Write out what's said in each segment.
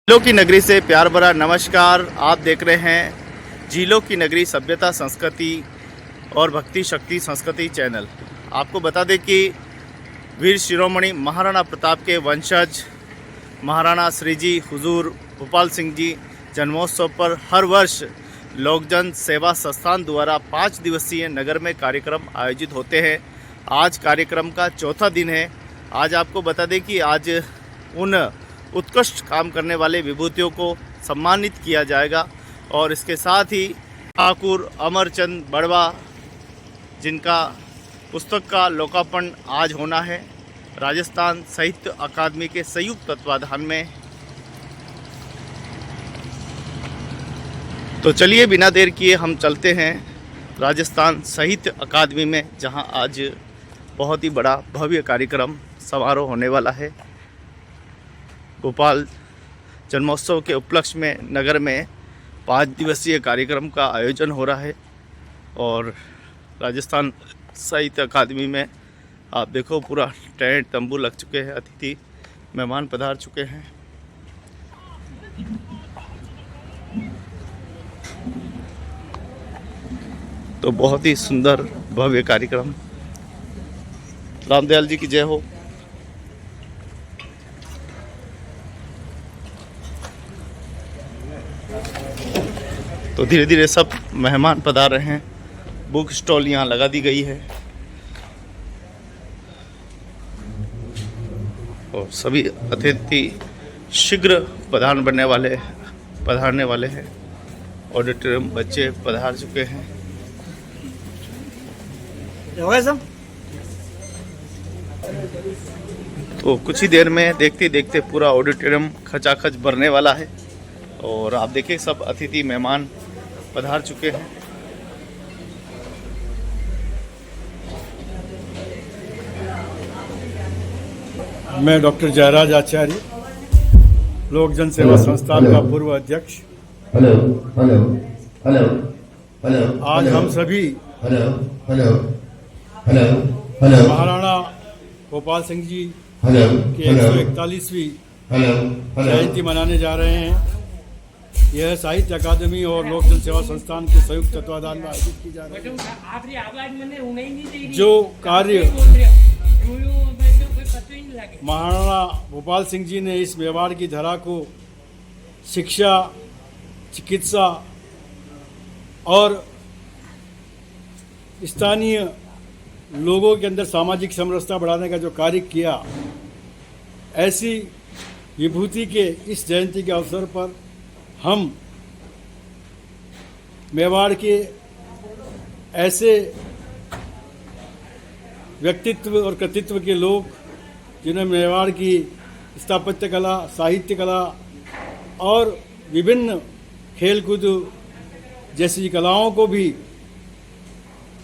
झीलों की नगरी से प्यार भरा नमस्कार। आप देख रहे हैं झीलों की नगरी सभ्यता संस्कृति और भक्ति शक्ति संस्कृति चैनल। आपको बता दें कि वीर शिरोमणि महाराणा प्रताप के वंशज महाराणा श्रीजी हुजूर भोपाल सिंह जी जन्मोत्सव पर हर वर्ष लोकजन सेवा संस्थान द्वारा 5 दिवसीय नगर में कार्यक्रम आयोजित होते हैं। आज कार्यक्रम का चौथा दिन है। आज आपको बता दें कि आज उन उत्कृष्ट काम करने वाले विभूतियों को सम्मानित किया जाएगा और इसके साथ ही ठाकुर अमरचंद बड़वा जिनका पुस्तक का लोकार्पण आज होना है राजस्थान साहित्य अकादमी के संयुक्त तत्वाधान में। तो चलिए बिना देर किए हम चलते हैं राजस्थान साहित्य अकादमी में, जहां आज बहुत ही बड़ा भव्य कार्यक्रम समारोह होने वाला है। भोपाल जन्मोत्सव के उपलक्ष्य में नगर में 5 दिवसीय कार्यक्रम का आयोजन हो रहा है और राजस्थान साहित्य अकादमी में आप देखो पूरा टेंट तंबू लग चुके हैं, अतिथि मेहमान पधार चुके हैं। तो बहुत ही सुंदर भव्य कार्यक्रम। रामदयाल जी की जय हो। तो धीरे धीरे सब मेहमान पधार रहे हैं। बुक स्टॉल यहाँ लगा दी गई है और सभी अतिथि शीघ्र पधारने वाले हैं। ऑडिटोरियम बच्चे पधार चुके हैं। तो कुछ ही देर में देखते देखते पूरा ऑडिटोरियम खचाखच भरने वाला है और आप देखिए सब अतिथि मेहमान पधार चुके हैं। मैं डॉक्टर जयराज आचार्य, लोक जन सेवा संस्थान का पूर्व अध्यक्ष। आज हम सभी महाराणा भोपाल सिंह जी की 141वीं जयंती मनाने जा रहे हैं। यह साहित्य अकादमी और लोक जन सेवा संस्थान के संयुक्त तत्वाधान में आयोजित की जा रही है। जो कार्य महाराणा भोपाल सिंह जी ने इस मेवाड़ की धरा को शिक्षा, चिकित्सा और स्थानीय लोगों के अंदर सामाजिक समरसता बढ़ाने का जो कार्य किया, ऐसी विभूति के इस जयंती के अवसर पर हम मेवाड़ के ऐसे व्यक्तित्व और कृतित्व के लोग जिन्होंने मेवाड़ की स्थापत्य कला, साहित्य कला और विभिन्न खेलकूद जैसी कलाओं को भी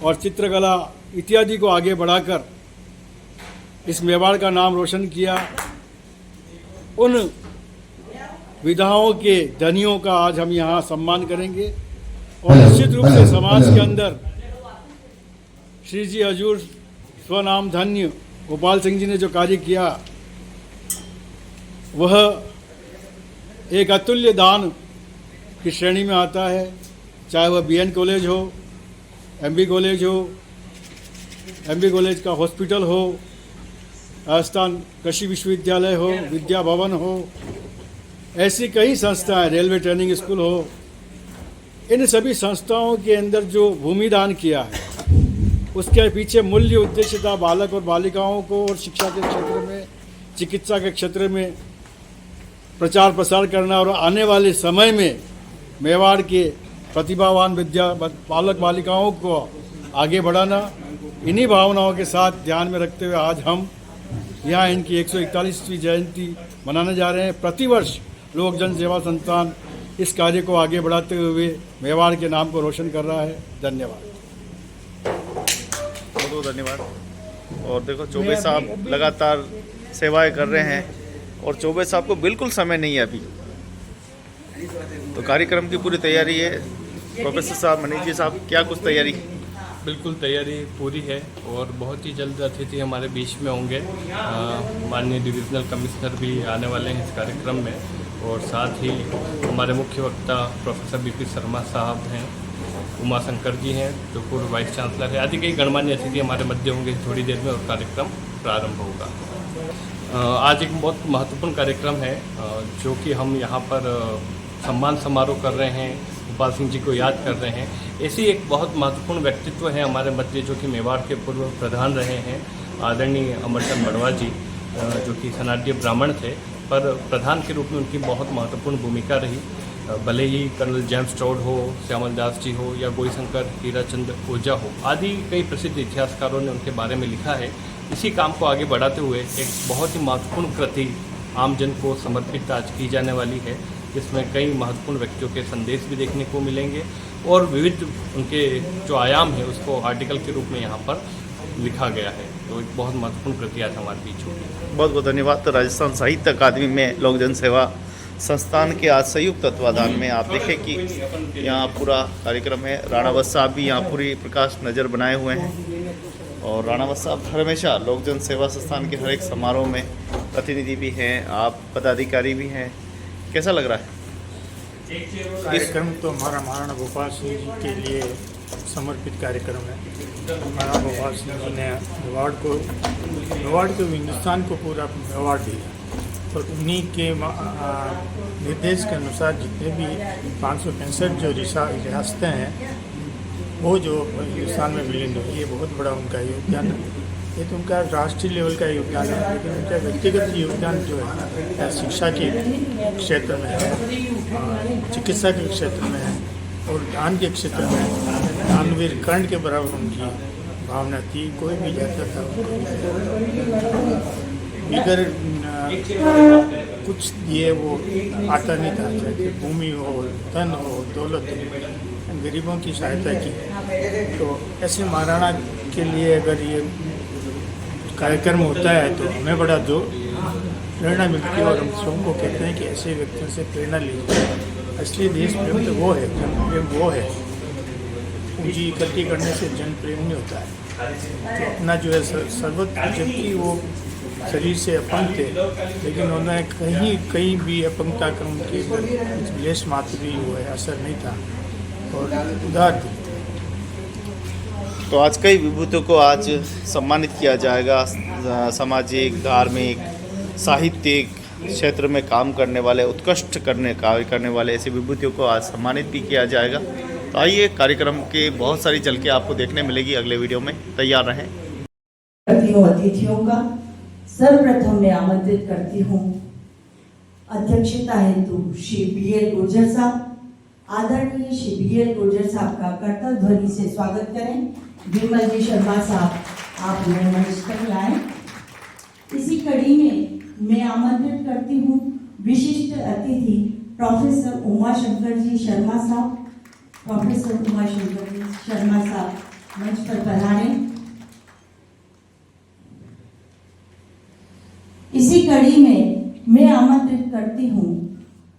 और चित्रकला इत्यादि को आगे बढ़ाकर इस मेवाड़ का नाम रोशन किया, उन विधाओं के धनियों का आज हम यहाँ सम्मान करेंगे। और निश्चित रूप से समाज के अंदर श्री जी हजूर स्वनाम धन्य भोपाल सिंह जी ने जो कार्य किया, वह एक अतुल्य दान की श्रेणी में आता है। चाहे वह बीएन कॉलेज हो, एमबी कॉलेज हो, एमबी कॉलेज का हॉस्पिटल हो, राजस्थान कृषि विश्वविद्यालय हो, विद्या भवन हो, ऐसी कई संस्थाएं, रेलवे ट्रेनिंग स्कूल हो, इन सभी संस्थाओं के अंदर जो भूमिदान किया है, उसके पीछे मूल्य उद्देश्य था बालक और बालिकाओं को और शिक्षा के क्षेत्र में, चिकित्सा के क्षेत्र में प्रचार प्रसार करना और आने वाले समय में मेवाड़ के प्रतिभावान बालक बालिकाओं को आगे बढ़ाना। इन्हीं भावनाओं के साथ ध्यान में रखते हुए आज हम यहाँ इनकी 141वीं जयंती मनाने जा रहे हैं। प्रतिवर्ष लोक जन सेवा संस्थान इस कार्य को आगे बढ़ाते हुए मेवाड़ के नाम को रोशन कर रहा है। धन्यवाद। बहुत बहुत धन्यवाद। और देखो चौबे साहब लगातार सेवाएं कर रहे हैं और चौबे साहब को बिल्कुल समय नहीं है अभी। तो कार्यक्रम की पूरी तैयारी है। प्रोफेसर साहब, मनीष जी साहब, क्या कुछ तैयारी? बिल्कुल तैयारी पूरी है और बहुत ही जल्द अतिथि हमारे बीच में होंगे। माननीय डिविजनल कमिश्नर भी आने वाले हैं इस कार्यक्रम में और साथ ही हमारे मुख्य वक्ता प्रोफेसर बीपी शर्मा साहब हैं, उमा शंकर जी हैं जो पूर्व वाइस चांसलर है, आदि कई गणमान्य अतिथि हमारे मध्य होंगे थोड़ी देर में और कार्यक्रम प्रारंभ होगा। आज एक बहुत महत्वपूर्ण कार्यक्रम है जो कि हम यहाँ पर सम्मान समारोह कर रहे हैं, गोपाल सिंह जी को याद कर रहे हैं। ऐसी एक बहुत महत्वपूर्ण व्यक्तित्व है हमारे मध्य जो कि मेवाड़ के पूर्व प्रधान रहे हैं, आदरणीय अमरचंद मड़वा जी, जो कि सनाड्य ब्राह्मण थे, पर प्रधान के रूप में उनकी बहुत महत्वपूर्ण भूमिका रही। भले ही कर्नल जेम्स टॉड हो, श्यामल दास जी हो या गोईशंकर हीराचंद ओझा हो, आदि कई प्रसिद्ध इतिहासकारों ने उनके बारे में लिखा है। इसी काम को आगे बढ़ाते हुए एक बहुत ही महत्वपूर्ण कृति आमजन को समर्पित आज की जाने वाली है, जिसमें कई महत्वपूर्ण व्यक्तियों के संदेश भी देखने को मिलेंगे और विविध उनके जो आयाम है उसको आर्टिकल के रूप में यहाँ पर लिखा गया है। तो एक बहुत महत्वपूर्ण कृति आज हमारे बीच होगी। बहुत बहुत धन्यवाद। तो राजस्थान साहित्य अकादमी में लोक जन सेवा संस्थान के आज संयुक्त तत्वाधान में आप देखें कि यहाँ पूरा कार्यक्रम है। राणावत साहब भी यहाँ पूरी प्रकाश नज़र बनाए हुए हैं और राणावत साहब हमेशा लोक जन सेवा संस्थान के हर एक समारोह में प्रतिनिधि भी हैं, आप पदाधिकारी भी हैं। कैसा लग रहा है? कार्यक्रम तो हमारा महाराणा गोपाल सिंह जी के लिए समर्पित कार्यक्रम है। महाराणा गोपाल सिंह जी ने मेवाड़ को हिंदुस्तान को पूरा मेवाड़ दिया और उन्हीं के निर्देश के अनुसार जितने भी 565 जो रियासतें हैं वो जो हिंदुस्तान में विलीन हुई, ये बहुत बड़ा उनका योगदान है। ये तो उनका राष्ट्रीय लेवल का योगदान है, लेकिन उनका व्यक्तिगत योगदान जो है शिक्षा के क्षेत्र में है, चिकित्सा के क्षेत्र में है और दान के क्षेत्र में है। दानवीर कर्ण के बराबर उनकी भावना थी। कोई भी जाता था बिगर कुछ दिए वो आता नहीं था, चाहे भूमि हो, धन हो, दौलत हो, गरीबों की सहायता की। तो ऐसे महाराणा के लिए अगर ये कार्यक्रम होता है तो हमें बड़ा जो प्रेरणा मिलती है और हम सबको कहते हैं कि ऐसे व्यक्तियों से प्रेरणा लीजिए। असली देश प्रेम तो वो है, जन प्रेम वो है। पूंजी इकट्ठी करने से जन प्रेम नहीं होता है। तो अपना जो है सर्वत्र, जबकि वो शरीर से अपंग थे लेकिन उन्होंने कहीं भी अपंगता का उनके लेश मात्र भी वो है असर नहीं था और उदार थे। तो आज कई विभूतियों को आज सम्मानित किया जाएगा। सामाजिक, धार्मिक, साहित्यिक क्षेत्र में काम करने वाले, उत्कृष्ट कार्य करने वाले ऐसे विभूतियों को आज सम्मानित भी किया जाएगा। तो आइए, कार्यक्रम के बहुत सारी झलकें आपको देखने मिलेगी अगले वीडियो में। तैयार रहें। अतिथियों का सर्वप्रथम मैं आमंत्रित करती हूँ अध्यक्षता हेतु श्री BL गुर्जर साहब। आदरणीय श्री BL गुर्जर साहब का करतल ध्वनि से स्वागत करें। विमल जी शर्मा साहब, आप मंच पर आए। इसी कड़ी में मैं आमंत्रित करती हूँ विशिष्ट अतिथि प्रोफेसर उमा शंकर जी शर्मा साहब। प्रोफेसर उमा शंकर जी शर्मा साहब मंच पर पधारें। इसी कड़ी में मैं आमंत्रित करती हूँ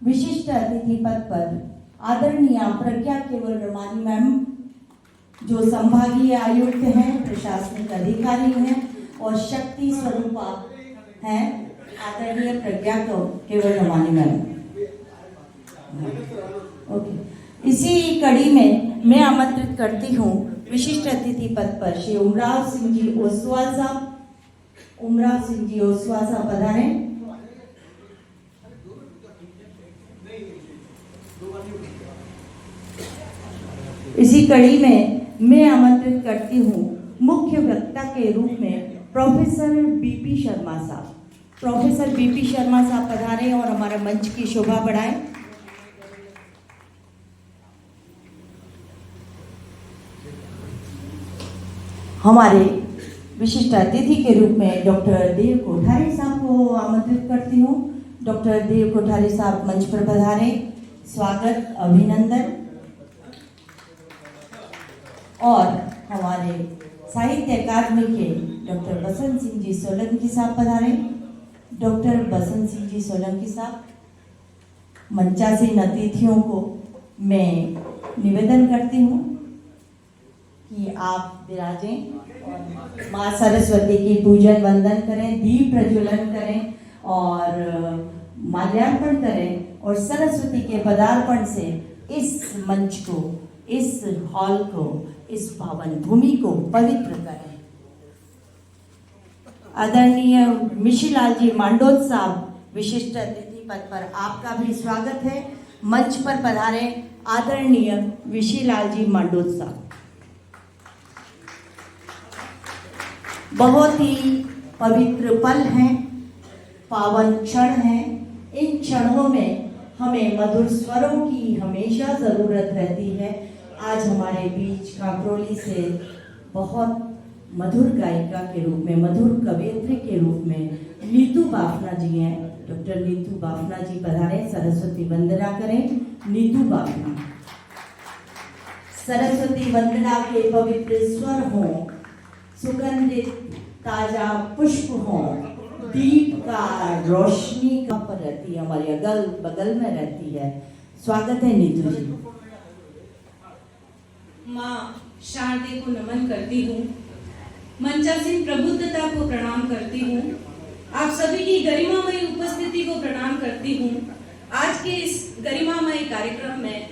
विशिष्ट अतिथि पद पर आदरणीय प्रज्ञा केवल रमानी मैम, जो संभागीय आयुक्त हैं, प्रशासनिक अधिकारी हैं और शक्ति स्वरूपा हैं, आदरणीय प्रज्ञा केवल रमानी मैम। ओके। इसी कड़ी में मैं आमंत्रित करती हूँ विशिष्ट अतिथि पद पर श्री उमराव सिंह जी ओसवाल साहब। उमराव सिंह जी ओसवाल साहब पधारें। इसी कड़ी में मैं आमंत्रित करती हूँ मुख्य वक्ता के रूप में प्रोफेसर BP शर्मा साहब। प्रोफेसर BP शर्मा साहब पधारें और हमारा मंच की शोभा बढ़ाएं। हमारे विशिष्ट अतिथि के रूप में डॉक्टर देव कोठारी साहब को आमंत्रित करती हूँ। डॉक्टर देव कोठारी साहब मंच पर पधारें। स्वागत, अभिनंदन। और हमारे साहित्य अकादमी के डॉक्टर बसंत सिंह जी सोलंकी साहब पधारें। डॉक्टर बसंत सिंह जी सोलंकी साहब, मंचासीन अतिथियों को मैं निवेदन करती हूँ कि आप विराजें और माँ सरस्वती की पूजन वंदन करें, दीप प्रज्वलन करें और माल्यार्पण करें और सरस्वती के पदार्पण से इस मंच को, इस हॉल को, इस पावन भूमि को पवित्र करें। आदरणीय मिशीलाल जी मांडोत साहब, विशिष्ट अतिथि पद पर आपका भी स्वागत है। मंच पर पधारे आदरणीय मिशीलाल जी मांडोत साहब। बहुत ही पवित्र पल हैं, पावन क्षण हैं। इन क्षणों में हमें मधुर स्वरों की हमेशा ज़रूरत रहती है। आज हमारे बीच काकरोली से बहुत मधुर गायिका के रूप में, मधुर कवयित्री के रूप में नीतू बाफना जी हैं। डॉक्टर नीतू बाफना जी पधारे, सरस्वती वंदना करें। नीतू बाफना। सरस्वती वंदना के पवित्र स्वर हों, सुगंधित ताजा पुष्प हों, दीप का रोशनी का पर रहती है, हमारे अगल बगल में रहती है। स्वागत है नीतू जी। माँ शारदे को नमन करती हूँ, मंचासीन प्रबुद्धता को प्रणाम करती हूँ, आप सभी की गरिमामयी उपस्थिति को प्रणाम करती हूँ। आज के इस गरिमामय कार्यक्रम में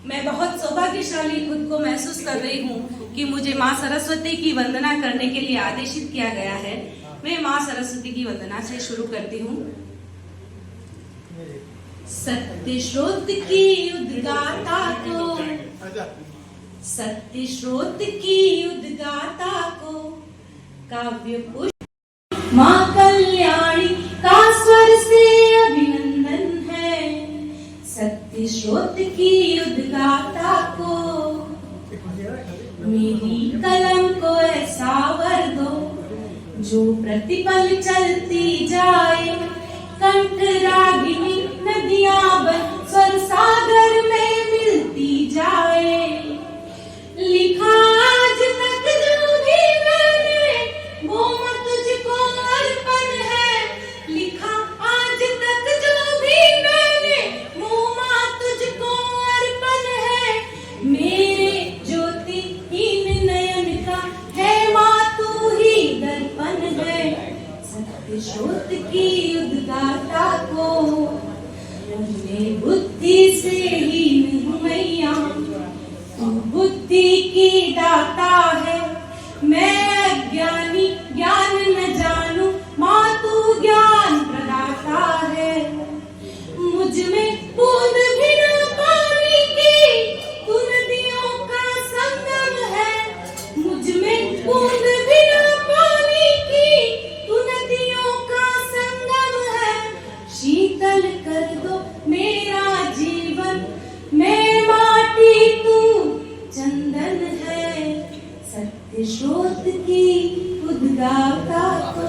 मैं बहुत सौभाग्यशाली खुद को महसूस कर रही हूँ कि मुझे माँ सरस्वती की वंदना करने के लिए आदेशित किया गया है। मैं माँ सरस्वती की वंदना से शुरू करती हूँ। सत्य स्रोत की उद्गाता को, सत्य स्रोत की उद्गाता को काव्य पुष्प माँ कल्याणी का स्वर से अभिनंदन है। सत्य स्रोत की उद्गाता को मेरी कलम को ऐसा वर दो जो प्रतिपल चलती जाए। कंठ रागिनी नदियां बन स्वर सागर में मिलती जाए। लिखा आज तक जो भी मैंने वो मत तुझको अर्पण है। लिखा आज तक जो भी मैंने वो माँ तुझको अर्पण है। मेरे ज्योतिहीन नयन का है माँ तू ही दर्पण है। सत्य स्रोत की उद्गाता को मैं बुद्धि से हीन हूँ मैया, तू बुद्धि की दाता है। मैं अज्ञानी ज्ञान न जानू, माँ तू ज्ञान प्रदाता है। मुझ में बूंद भी न पानी की तू नदियों का संगम है। मुझ में बूंद भी न पानी की तू नदियों का संगम है। शीतल कर दो मेरा जीवन, मैं माटी तू चंदन है। सत्य स्रोत की उद्गाता को।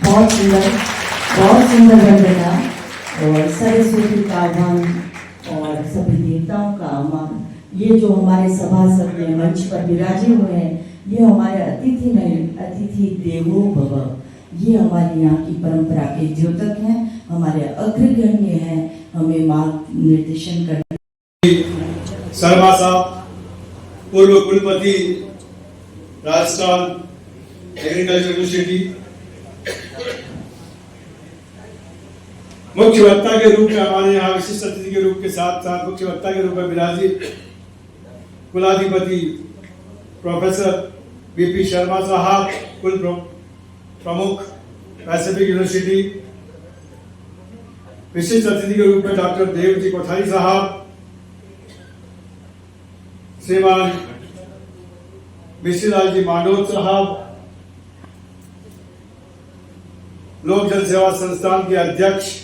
बहुत सुंदर वंदना और सरस्वती का आह्वान और सभी देवताओं का आह्वान। ये जो हमारे सभासद में मंच पर विराजे हुए हैं, ये हमारे अतिथि नहीं, अतिथि देवो भव। ये हमारे यहाँ की परंपरा के द्योतक हैं, हमारे अग्रगण्य हैं, हमें मार्ग निर्देशन करने। शर्मा साहब, पूर्व कुलपति राजस्थान एग्रीकल्चर यूनिवर्सिटी, मुख्य वक्ता के रूप में हमारे यहाँ विशिष्ट अतिथि के रूप के साथ साथ मुख्य वक्ता के रूप में विराजित कुलाधिपति प्रोफेसर बीपी शर्मा साहब, कुल प्रमुख पैसिफिक यूनिवर्सिटी। विशिष्ट अतिथि के रूप में डॉक्टर देवजी कोठारी साहब, श्रीमान मिशीलाल जी मांडोत साहब, लोक जन सेवा संस्थान के अध्यक्ष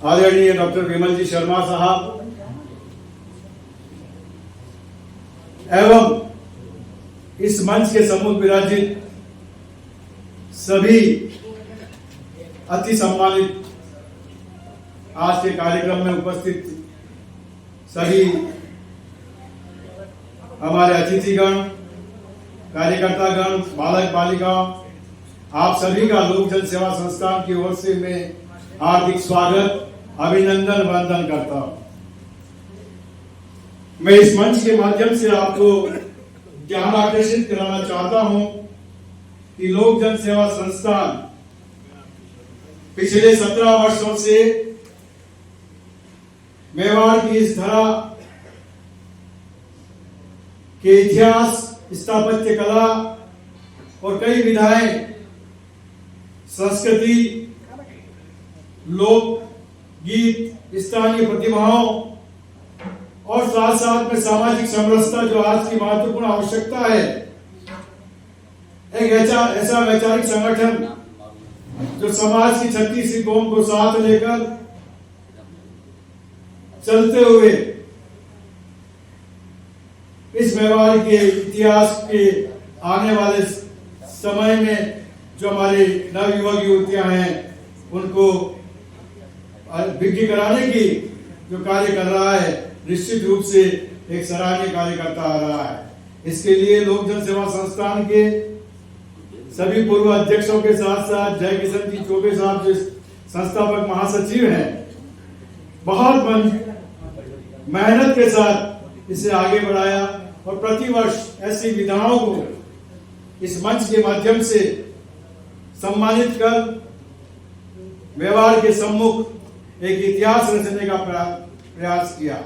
आदरणीय डॉक्टर विमल जी शर्मा साहब, एवं इस मंच के सम्मुख विराजित सभी अति सम्मानित आज के कार्यक्रम में उपस्थित सभी हमारे अतिथिगण, कार्यकर्तागण, बालक बालिकाओं, आप सभी का लोक जन सेवा संस्थान की ओर से मैं हार्दिक स्वागत, अभिनंदन, वंदन करता हूं। मैं इस मंच के माध्यम से आपको ध्यान आकर्षित कराना चाहता हूं कि लोक जन सेवा संस्थान पिछले 17 वर्षों से मेवाड़ की इस धरा के इतिहास, स्थापत्य कला और कई विधाएं, संस्कृति, लोक गीत, स्थानीय प्रतिभाओं और साथ साथ में सामाजिक समरसता जो आज की महत्वपूर्ण आवश्यकता है, एक ऐसा वैचारिक संगठन जो समाज की 36 कौम को साथ लेकर चलते हुए इस मेवाड़ के इतिहास के आने वाले समय में जो हमारे नवयुवक युवतियां हैं उनको विज्ञ कराने की जो कार्य कर रहा है, निश्चित रूप से एक सराहनीय कार्य करता आ रहा है। इसके लिए लोक जन सेवा संस्थान के सभी पूर्व अध्यक्षों के साथ साथ जय किशन जी चौबे साहब जो संस्थापक महासचिव हैं, बहुत मेहनत के साथ इसे आगे बढ़ाया और प्रतिवर्ष ऐसी विधाओं को इस मंच के माध्यम से सम्मानित कर मेवाड़ के सम्मुख एक इतिहास रचने का प्रयास किया।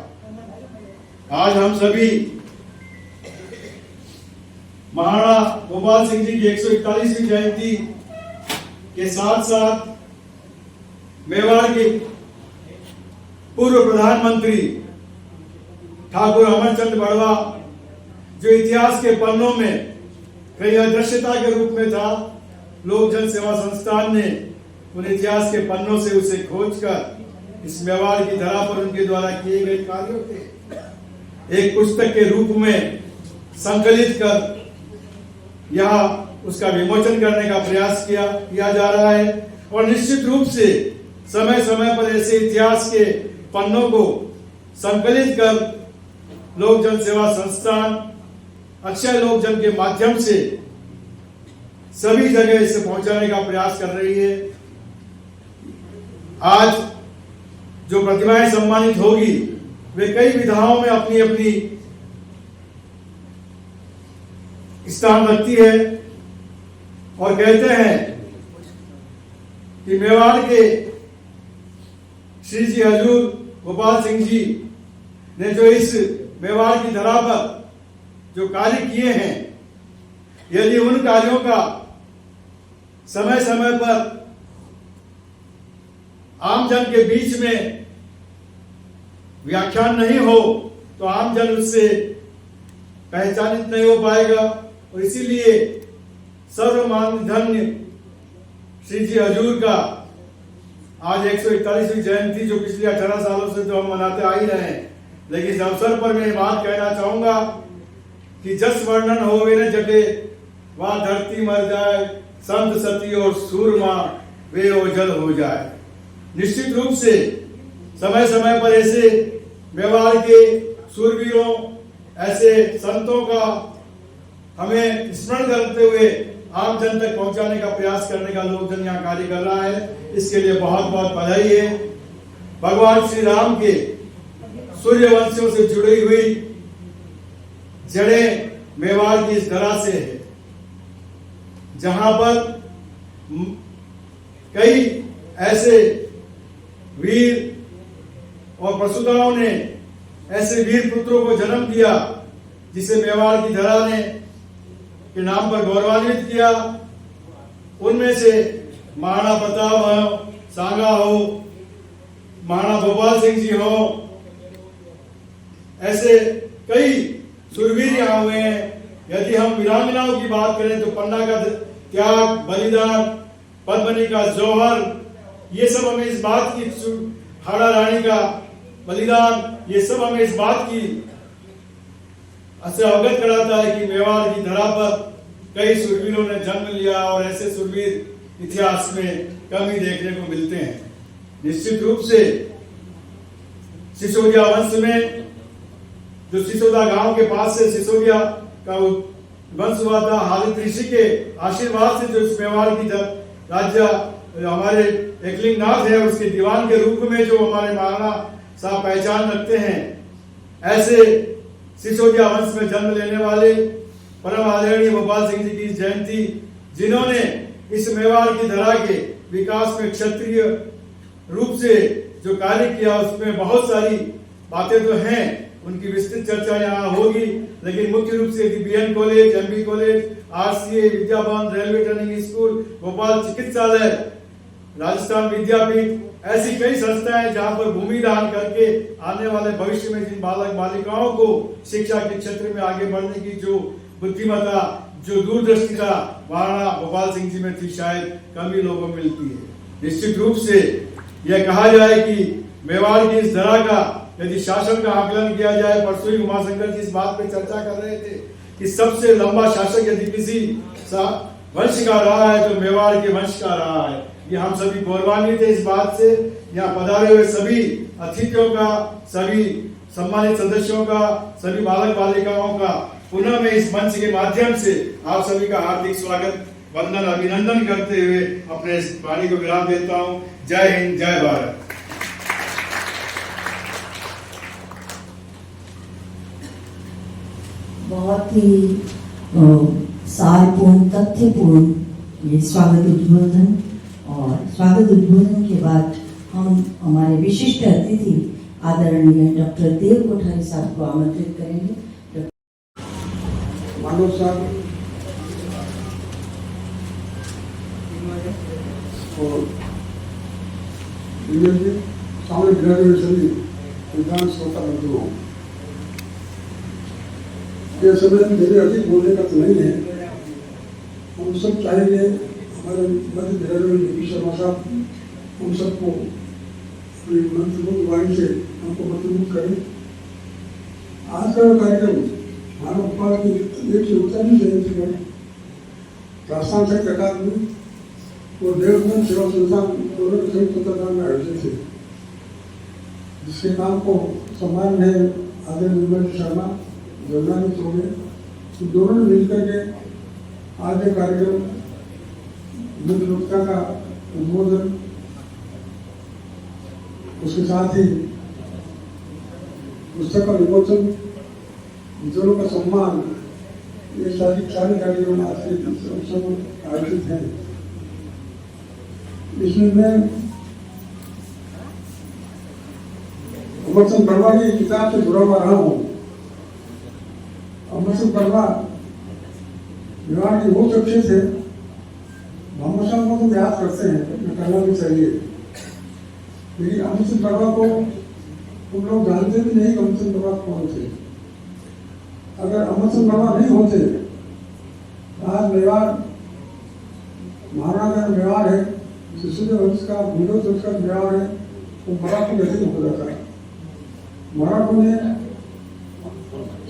आज हम सभी महाराणा गोपाल सिंह जी की 141वीं जयंती के साथ साथ मेवाड़ के पूर्व प्रधानमंत्री ठाकुर अमरचंद बड़वा जो इतिहास के पन्नों में कई अदृश्यता के रूप में था, लोक जन सेवा संस्थान ने उन इतिहास के पन्नों से उसे खोजकर इस मेवाड़ की धरा पर उनके द्वारा किए गए कार्यों के एक पुस्तक के रूप में संकलित कर यहाँ उसका विमोचन करने का प्रयास किया जा रहा है। और निश्चित रूप से समय समय पर ऐसे इतिहास के पन्नों को संकलित कर लोक जन सेवा संस्थान अक्षय लोक जन के माध्यम से सभी जगह इसे पहुंचाने का प्रयास कर रही है। आज जो प्रतिभाएं सम्मानित होगी वे कई विधाओं में अपनी अपनी स्थान रखती है और कहते हैं कि मेवाड़ के श्री जी हजूर गोपाल सिंह जी ने जो इस मेवाड़ की धरा पर जो कार्य किए हैं, यदि उन कार्यों का समय समय पर आम जन के बीच में व्याख्यान नहीं हो तो आम जन उससे पहचानित नहीं हो पाएगा। और इसीलिए सर्वमान्य श्री जी हजूर का आज 141वीं जयंती जो पिछले 18 सालों से जो हम मनाते आ ही रहे हैं, लेकिन इस अवसर पर मैं ये बात कहना चाहूंगा कि जस वर्णन होवे न जटे वह धरती मर जाए, संत सती और सूरमा वे ओझल हो जाए। निश्चित रूप से समय समय पर ऐसे मेवाड़ के सूरवीरों, ऐसे संतों का हमें स्मरण करते हुए आम जन तक पहुंचाने का प्रयास करने का लोक जन यहाँ कार्य कर रहा है। इसके लिए बहुत बहुत बधाई है। भगवान श्री राम के सूर्यवंशियों से जुड़ी हुई जड़ें मेवाड़ की इस धरा से है, जहां पर कई ऐसे वीर और प्रसूताओं ने ऐसे वीर पुत्रों को जन्म दिया जिसे मेवाड़ की धरा ने के नाम पर गौरवान्वित किया। उनमें से महाराणा प्रताप हो, सांगा हो, महाराणा गोपाल सिंह जी हो, ऐसे कई सूरवीर यहाँ हुए हैं। यदि हम वीरांगनाओं की बात करें तो पन्ना का त्याग, बलिदान, पद्मनी का जौहर, ये सब हमें इस बात की, हाड़ा रानी का बलिदान, ये सब हमें इस बात की से अवगत कराता है कि मेवाड़ की धरा पर कई सूरवीरों ने जन्म लिया और ऐसे सूरवीर इतिहास में कम ही देखने को मिलते हैं। निश्चित रूप से सिसोदिया वंश में जो सिसोदा गांव के पास से सिसोदिया का वंश हुआ था, हालिद ऋषि के आशीर्वाद से जो इस मेवाड़ की राज्य हमारे एकलिंगनाथ है उसके दीवान के रूप में जो हमारे महाराणा साहब पहचान रखते हैं, ऐसे सिसोदिया वंश में जन्म लेने वाले परम आदरणीय गोपाल सिंह जी की जयंती, जिन्होंने इस मेवाड़ की धरा के विकास में क्षत्रिय रूप से जो कार्य किया उसमें बहुत सारी बातें तो हैं, उनकी विस्तृत चर्चा यहाँ होगी, लेकिन मुख्य रूप से BN college, MB college, RCA, Vidya Bhavan, railway training school, Bhopal चिकित्सालय, राजस्थान विद्यापीठ, ऐसी कई संस्थाएं हैं जहां पर भूमि दान करके आने वाले भविष्य में जिन बालक बालिकाओं को शिक्षा के क्षेत्र में आगे बढ़ने की जो बुद्धिमत्ता, जो दूरदृष्टिता महाराणा गोपाल सिंह जी में थी, शायद कम ही लोगों को मिलती है। निश्चित रूप से यह कहा जाए कि मेवाड़ की इस धरा का यदि शासन का आकलन किया जाए, परसों ही उमाशंकर जी इस बात पे चर्चा कर रहे थे कि सबसे लंबा शासक यदि किसी वंश का रहा है तो मेवाड़ के वंश का रहा है। ये हम सभी गौरवान्वित है इस बात से। यहाँ पधारे हुए सभी अतिथियों का, सभी सम्मानित सदस्यों का, सभी बालक बालिकाओं का पुनः मैं इस मंच के माध्यम से आप सभी का हार्दिक स्वागत, वंदन, अभिनंदन करते हुए अपने इस वाणी को विराम देता हूँ। जय हिंद, जय भारत। बहुत ही सारपूर्ण, तथ्यपूर्ण ये स्वागत उद्बोधन, और स्वागत उद्बोधन के बाद हम हमारे विशिष्ट अतिथि आदरणीय डॉक्टर देव कोठारी साहब को आमंत्रित करेंगे। मानव साहब और सामने ग्रेजुएशन विधान श्रोता बंधुओं, ये समय मेरे अधिक बोलने का तो नहीं है। हम सब चाहेंगे हमारे मध्य ग्रेजुएट बीपी शर्मा साहब हम सबको मंत्रमुग्ध वाणी से हमको मंत्रमुग्ध करें। आज का कार्यक्रम मानव गोपाल की 140वीं जयंती पर राजस्थान साहित्य अकादमी और देवबंद सेवा संस्थान दोनों के संयुक्त तत्वाधान में आयोजित थे, जिसके नाम को सम्मान है आदरणीय निर्मल शर्मा योगदानित हो गए। दोनों ने मिलकर के आज ये कार्यक्रम मुख्य वक्ता का उद्बोधन, उसके साथ ही पुस्तक का विमोचन, विचारों का सम्मान, ये सारे कार्यक्रम आज के आयोजित हैं। इसमें मैं अमरचंद बर्मा की किताब से जुड़ा हुआ रहा हूँ। अमरचंद बर्मा मेवाड़ की वो शख्सियत है, मोहम्मद शाह को तो याद करते हैं, कहना भी चाहिए, लेकिन अमरचंद बर्मा को तुम लोग जानते भी नहीं कि अमरचंद बर्मा कौन थे। अगर अमरचंद बर्मा नहीं होते, आज मेवाड़ महाराणा का मेवाड़ है, सिसोदिया वंश का, भूलों वंश का मेवाड़ है, वो मराठों के अधीन हो जाता है। मराठों ने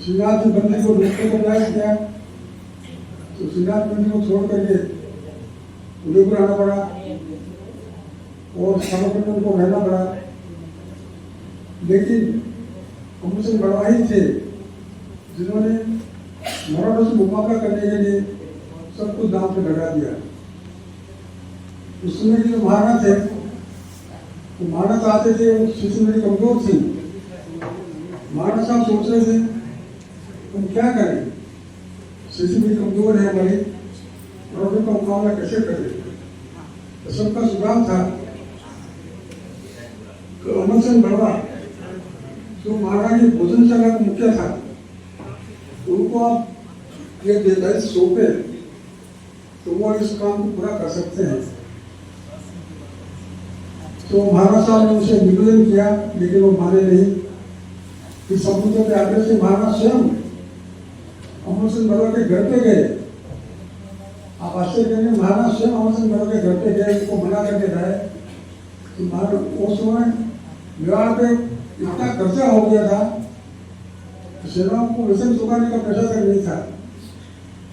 श्रीनाथ बंदी को रोकने का प्रयास किया, तो श्रीनाथ बंदी को छोड़ करके उदयपुर आना पड़ा और सामरकंड को रहना पड़ा। लेकिन अमरचंद बर्मा ही थे जिन्होंने मराठों से मुकाबला करने के लिए सब कुछ दांव पे लगा दिया। उस समय के जो महाराणा थे, तो महाराणा चाहते थे, स्थिति मेरी कमजोर थी। महाराणा साहब सोच रहे थे हम क्या करें, स्थिति मेरी कमजोर है हमारी, मराठों का मुकाबला कैसे करें। तो सबका सुझाव था कि अमरचंद बर्मा जो महाराणा की भोजनशाला का मुखिया था, उनको आप ये दायित्व सौंपे तो वो इस काम को पूरा कर सकते हैं। तो महाराणा साहब ने उनसे निवेदन किया, लेकिन वो माने नहीं। इस समुद्र के आगे से महाराणा स्वयं अमरचंद बर्मा के घर पे गए। आप आश्चर्य करेंगे, महाराणा स्वयं अमरचंद बर्मा के घर पे गए, उनको मना करके लाए। तो उस समय मेवाड़ पे इतना कर्जा हो गया था, सेना को वेतन चुकाने का पैसा तक नहीं था।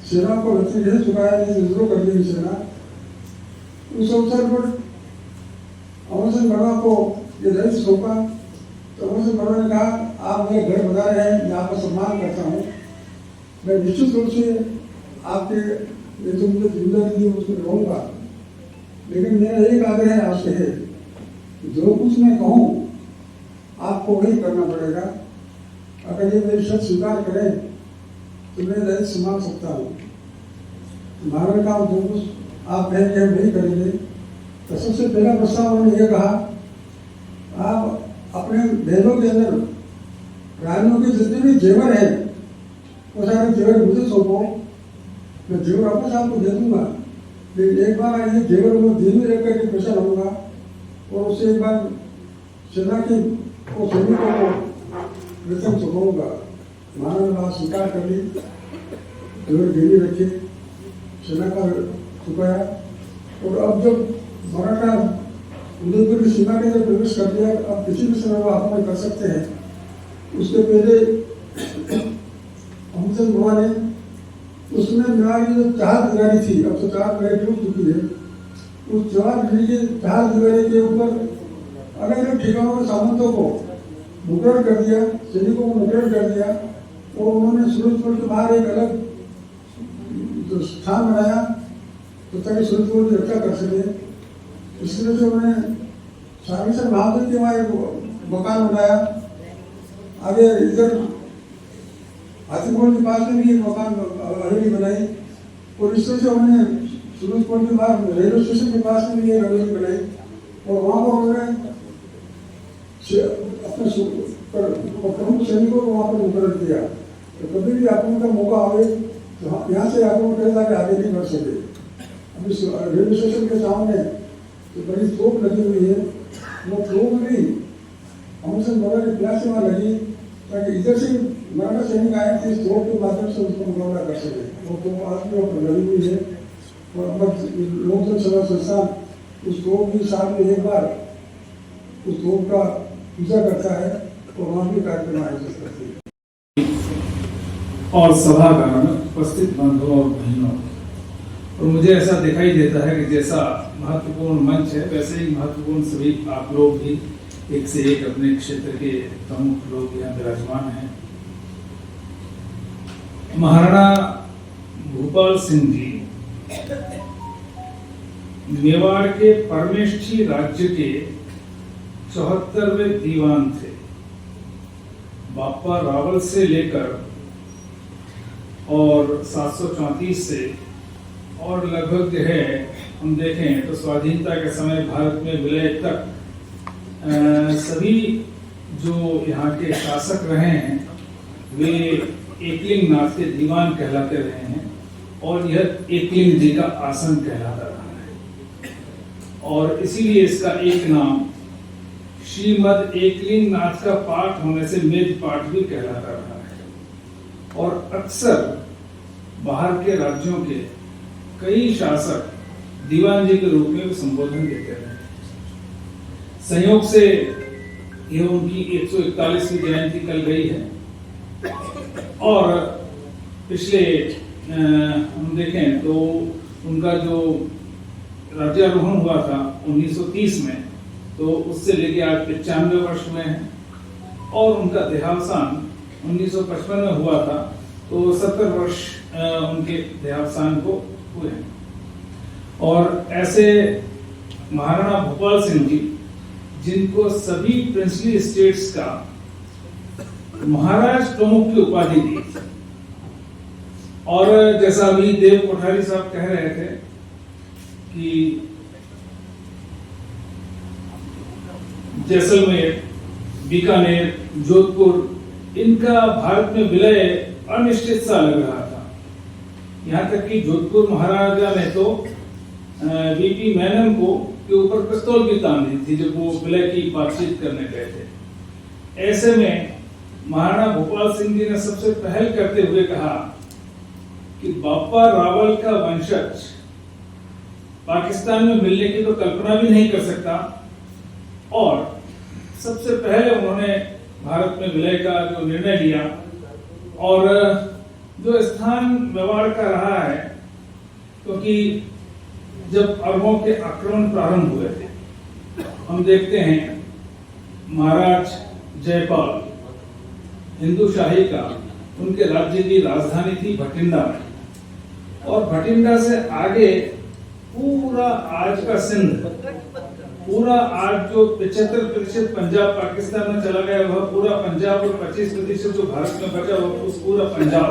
सेना को वेतन नहीं चुकाया, नहीं विद्रोह कर दी सेना। उस अवसर पर अमरचंद बर्मा को ये दायित्व सौंपा, तो अमरचंद बर्मा ने कहा आप मेरे घर बता रहे हैं, मैं आपका सम्मान करता हूँ, मैं निश्चित रूप से आपके जो मुझे जिम्मेदारी दी उसमें रहूँगा, लेकिन मेरा एक आग्रह आपसे है, जो कुछ मैं कहूँ आपको वही करना पड़ेगा। अगर ये मेरी शर्त स्वीकार करें तो मैं दायित्व संभाल सकता हूँ। महाराणा का जो कुछ आप कहेंगे हम नहीं करेंगे, तो सबसे पहला प्रस्ताव उन्होंने ये कहा, आप अपने महलों के अंदर रानियों के जितने भी जेवर हैं वो सारे जेवर मुझे सौंपो, मैं जेवर वापस आपको दे दूंगा, लेकिन एक बार ये जेवर वो दिन में रख करके पैसा लाऊंगा और उससे एक बार सेना की वो सैनिकों को वेतन चुकाऊंगा। महाराणा ने बात स्वीकार कर ली, जेवर गिरवी रखे, सेना का चुकाया। और अब जब मराठा उदयपुर की सीमा के अंदर प्रवेश कर दिया, अब किसी भी समय वो आक्रमण कर सकते हैं। उसके पहले अमरचंद बुआ ने उसमें मेवाड़ की जो 4 दीवारी थी, अब तो 4 दीवारी टूट चुकी है, उस 4 दीवारी के ऊपर अलग अलग ठिकानों के सामंतों को मुकर्रर कर दिया, सैनिकों को मुकर्रर कर दिया और उन्होंने सूरजपुर के बाहर एक अलग जो स्थान बनाया तो ताकि सूरजपुर की रक्षा कर सके। इसलिए जो उन्होंने सागेश्वर महादेव के वहाँ एक मकान बनाया, आगे इधर हाथीपुर के पास में भी एक मकान हवेली बनाई और इस तरह से उन्होंने सूरजपुर के बाहर रेलवे स्टेशन के पास में भी एक हवेली बनाई और वहाँ पर उन्होंने अपने प्रमुख सैनिकों को वहाँ पर मुकर्रर किया। तो कभी भी आक्रमण का मौका आवे तो यहाँ से आक्रमण करे ताकि आगे नहीं बढ़ सके। अभी रेलवे स्टेशन के सामने तो बड़ी तोप लगी हुई है, वो तोप भी अमरचंद बगल के प्यास से वहाँ लगी ताकि इधर से मराठा सैनिक आए थे, इस तोप के माध्यम से उसका मुकाबला कर सके। वो तो आज भी वहाँ लगी हुई है और लोकतंत्र सेवा संस्थान उस तोप की साल में एक बार उस तोप का पूजा करता है और वहाँ भी कार्यक्रम आयोजित करते हैं। और सभागार में उपस्थित बंधुओं और बहनों, और मुझे ऐसा दिखाई देता है कि जैसा महत्वपूर्ण मंच है वैसे ही महत्वपूर्ण सभी आप लोग भी एक से एक अपने क्षेत्र के प्रमुख लोग यहाँ विराजमान हैं। महाराणा भूपाल सिंह जी मेवाड़ के परमेष्ठी राज्य के 74वें दीवान थे। बापा रावल से लेकर और 734 से और लगभग जो है हम देखें तो स्वाधीनता के समय भारत में विलय तक सभी जो यहाँ के शासक रहे हैं वे एकलिंग नाथ के दीवान कहलाते रहे हैं और यह एकलिंग जी का आसन कहलाता रहा है और इसीलिए इसका एक नाम श्रीमद एकलिंग नाथ का पाठ होने से मेज पाठ भी कहलाता रहा है। और अक्सर बाहर के राज्यों के कई शासक दीवान जी के रूप में संबोधन देते रहे। संयोग से यह उनकी 141वीं जयंती कल गई है और पिछले हम देखें तो उनका जो राज्यारोहण हुआ था 1930 में, तो उससे लेके आज 95 वर्ष हुए हैं और उनका देहावसान 1955 में हुआ था, तो 70 वर्ष उनके देहावसान को हुए हैं। और ऐसे महाराणा भूपाल सिंह जी जिनको सभी प्रिंसली स्टेट्स का महाराज प्रमुख की उपाधि दी और जैसा अभी देव कोठारी साहब कह रहे थे कि जैसलमेर, बीकानेर, जोधपुर इनका भारत में विलय अनिश्चित सा लग रहा था। यहाँ तक कि जोधपुर महाराजा ने तो वीपी मेनन को के ऊपर पिस्तौल भी तान दी थी जब वो विलय की बातचीत करने गए थे। ऐसे में महाराणा भूपाल सिंह जी ने सबसे पहल करते हुए कहा कि बापा रावल का वंशज पाकिस्तान में मिलने की तो कल्पना भी नहीं कर सकता और सबसे पहले उन्होंने भारत में विलय का जो निर्णय लिया और जो स्थान मेवाड़ का रहा है, क्योंकि जब अरबों के आक्रमण प्रारंभ हुए थे हम देखते हैं महाराज जयपाल हिंदू शाही का उनके राज्य की राजधानी थी भटिंडा और भटिंडा से आगे पूरा आज का सिंध, पूरा आज जो 75% पंजाब पाकिस्तान में चला गया वह पूरा पंजाब और 25% जो भारत में बचा वह उस पूरा पंजाब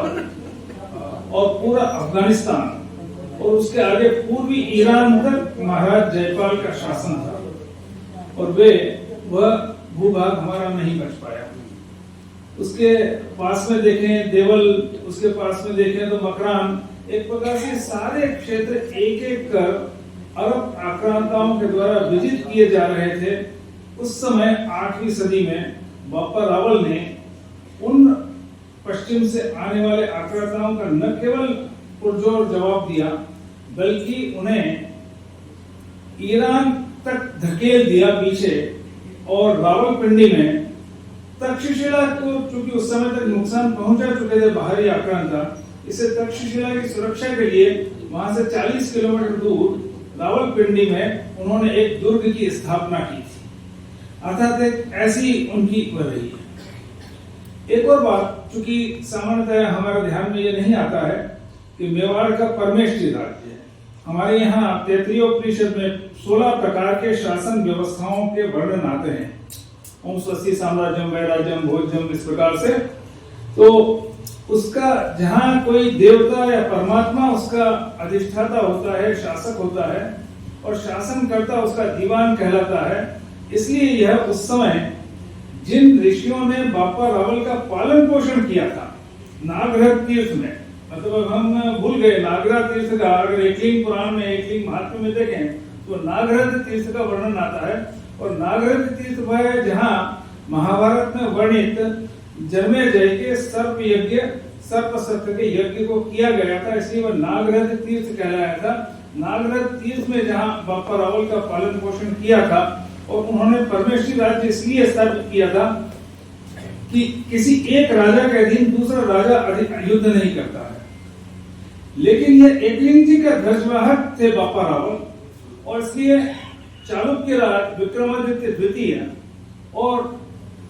और पूरा अफगानिस्तान और उसके आगे पूर्वी ईरान तक महाराज जयपाल का शासन था, और वह भूभाग हमारा नहीं बच पाया। उसके पास में देखें देवल, उसके पास में देखें तो मकरान, एक प्रकार से सारे क्षेत्र एक एक कर अरब आक्रांताओं के द्वारा विजित किए जा रहे थे। उस समय 8वीं सदी में बापा रावल ने उन पश्चिम से आने वाले आक्रांताओं का न केवल पुरजोर जवाब दिया, बल्कि उन्हें ईरान तक धकेल दिया पीछे, और रावलपिंडी में तक्षशिला को, चूंकि उस समय तक नुकसान पहुंचा चुके थे बाहरी आक्रांता, इसे तक्षशिला की सुरक्षा के लिए वहां से 40 किलोमीटर दूर रावलपिंडी में उन्होंने एक दुर्ग की स्थापना की थी। अर्थात एक ऐसी उनकी रही है। एक और बात, चूंकि सामान्यतः हमारे ध्यान में ये नहीं आता है कि मेवाड़ का परमेष्ठी राज्य है। हमारे यहाँ तैत्तिरीयोपनिषद में 16 प्रकार के शासन व्यवस्थाओं के वर्णन आते हैं, स्वस्ति साम्राज्यम, वैराज्यम, भोज्यम, इस प्रकार से। तो उसका जहाँ कोई देवता या परमात्मा उसका अधिष्ठाता होता है, शासक होता है, और शासनकर्ता उसका दीवान कहलाता है। इसलिए यह उस समय जिन ऋषियों ने बापा रावल का पालन पोषण किया था नागरथ तीर्थ में, मतलब हम भूल गए नागरथ तीर्थ का, अगर एकलिंग पुराण में, एकलिंग महात्म्य में देखें तो नागरथ तीर्थ का वर्णन आता है। और नागरथ तीर्थ वह जहाँ महाभारत में वर्णित जन्मेजय के सर्प यज्ञ, सर्प सत्य के यज्ञ को किया गया था, इसलिए वह नागरथ तीर्थ कहलाया था। नागरथ तीर्थ में जहाँ बापा रावल का पालन पोषण किया था, और उन्होंने परमेष्ठी राज्य इसलिए स्थापित किया था कि किसी एक राजा के अधीन दूसरा राजा युद्ध नहीं करता है। लेकिन यह एकलिंग जी का ध्वजवाहक थे बापा रावल, और इसलिए चालुक्य राज विक्रमादित्य द्वितीय और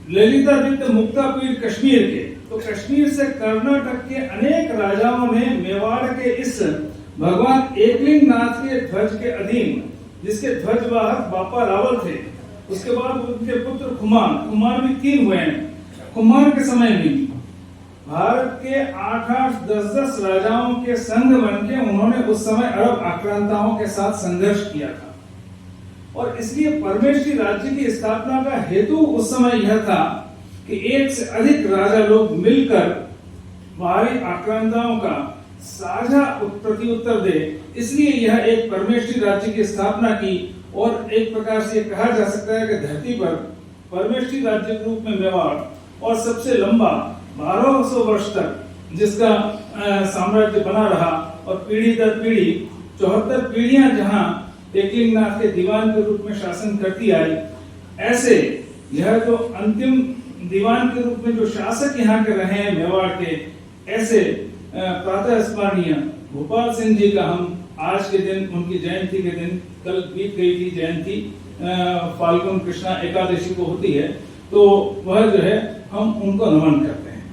ललितादित्य मुक्तापीर कश्मीर के, तो कश्मीर से कर्नाटक के अनेक राजाओं ने मेवाड़ के इस भगवान एकलिंग नाथ के ध्वज के अधीन, जिसके ध्वजवाहक बापा रावल थे, उसके बाद उनके पुत्र खुमान भी 3 हुए हैं। खुमान के समय में भारत के 8-8, 10-10 राजाओं के संग बनके उन्होंने उस समय अरब आक्रांताओं के साथ संघर्ष किया था, और इसलिए परमेष्ठी राज्य की स्थापना का हेतु उस समय यह था कि एक से अधिक राजा लोग मिलकर बाहरी आक्रांताओं का साझा प्रत्युत्तर दे। इसलिए यह एक परमेष्ठी राज्य की स्थापना की, और एक प्रकार से कहा जा सकता है कि धरती पर परमेष्ठी राज्य के रूप में मेवाड़, और सबसे लंबा 1200 वर्ष तक जिसका साम्राज्य बना रहा, और पीढ़ी दर पीढ़ी 74 पीढ़ियां जहां एकलिंग नाथ के दीवान के रूप में शासन करती आई, ऐसे यह जो अंतिम दीवान के रूप में जो शासक यहाँ के रहे हैं मेवाड़ के, ऐसे प्रातः स्मरणीय भोपाल सिंह जी का हम आज के दिन, उनकी जयंती के दिन, कल बीत गई थी जयंती, फाल्गुन कृष्णा एकादशी को होती है, तो वह जो है हम उनको नमन करते हैं।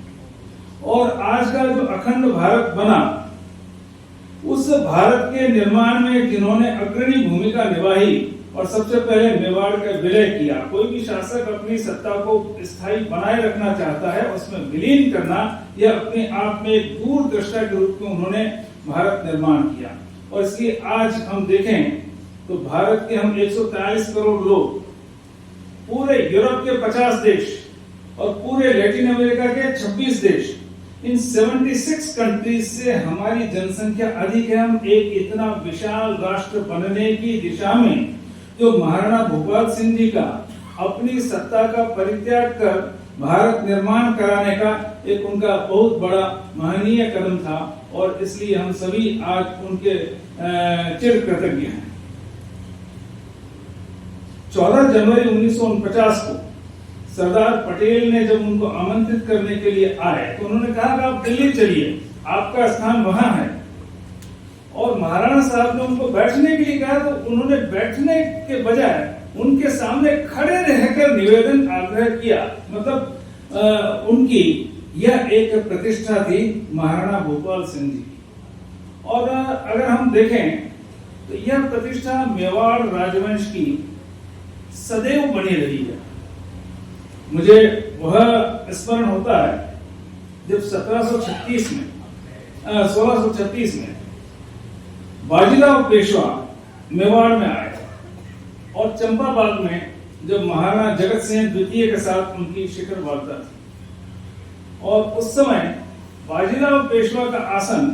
और आज का जो अखंड भारत बना, उस भारत के निर्माण में जिन्होंने अग्रणी भूमिका निभाई, और सबसे पहले मेवाड़ का विलय किया। कोई भी शासक अपनी सत्ता को स्थायी बनाए रखना चाहता है, उसमें विलीन करना, यह अपने आप में एक दूरदृष्टा के रूप में उन्होंने भारत निर्माण किया। और इसलिए आज हम देखें तो भारत के हम 143 करोड़ लोग, पूरे यूरोप के 50 देश और पूरे लैटिन अमेरिका के 26 देश, इन 76 कंट्रीज से हमारी जनसंख्या अधिक है। हम एक इतना विशाल राष्ट्र बनने की दिशा में जो महाराणा भोपाल सिंह जी का अपनी सत्ता का परित्याग कर भारत निर्माण कराने का एक उनका बहुत बड़ा महनीय कदम था, और इसलिए हम सभी आज उनके चिर कृतज्ञ हैं। 14 जनवरी 1949 को सरदार पटेल ने जब उनको आमंत्रित करने के लिए आए, तो उन्होंने कहा कि आप दिल्ली चलिए, आपका स्थान वहां है। और महाराणा साहब ने उनको बैठने के लिए कहा, तो उन्होंने बैठने के बजाय उनके सामने खड़े रहकर निवेदन आग्रह किया। मतलब उनकी यह एक प्रतिष्ठा थी महाराणा भोपाल सिंह जी की। और अगर हम देखें तो यह प्रतिष्ठा मेवाड़ राजवंश की सदैव बनी रही है। मुझे वह स्मरण होता है जब 1636 में बाजीराव पेशवा मेवाड़ में आए और चंपाबाग में जब महाराणा जगत सिंह द्वितीय के साथ उनकी शिखर वार्ता थी और उस समय बाजीराव पेशवा का आसन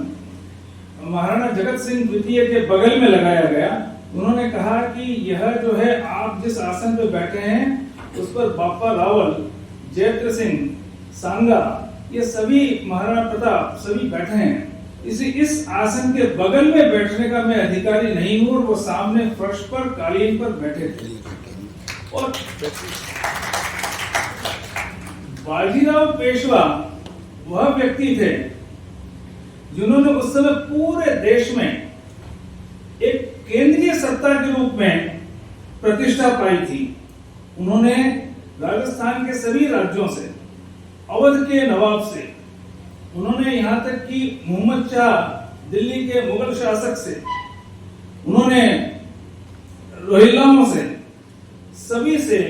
महाराणा जगत सिंह द्वितीय के बगल में लगाया गया। उन्होंने कहा कि यह जो है आप जिस आसन पर बैठे हैं उस पर बापा रावल, जयद्रथ सिंह, सांगा, ये सभी महाराणा प्रताप सभी बैठे हैं। इस आसन के बगल में बैठने का मैं अधिकारी नहीं हूं और वो सामने फर्श पर कालीन पर बैठे थे। और बाजीराव पेशवा वह व्यक्ति थे जिन्होंने उस समय पूरे देश में एक केंद्रीय सत्ता के रूप में प्रतिष्ठा पाई थी। उन्होंने राजस्थान के सभी राज्यों से, अवध के नवाब से, उन्होंने यहां तक कि मोहम्मद शाह दिल्ली के मुगल शासक से, उन्होंने रोहिल्लाओं से, सभी से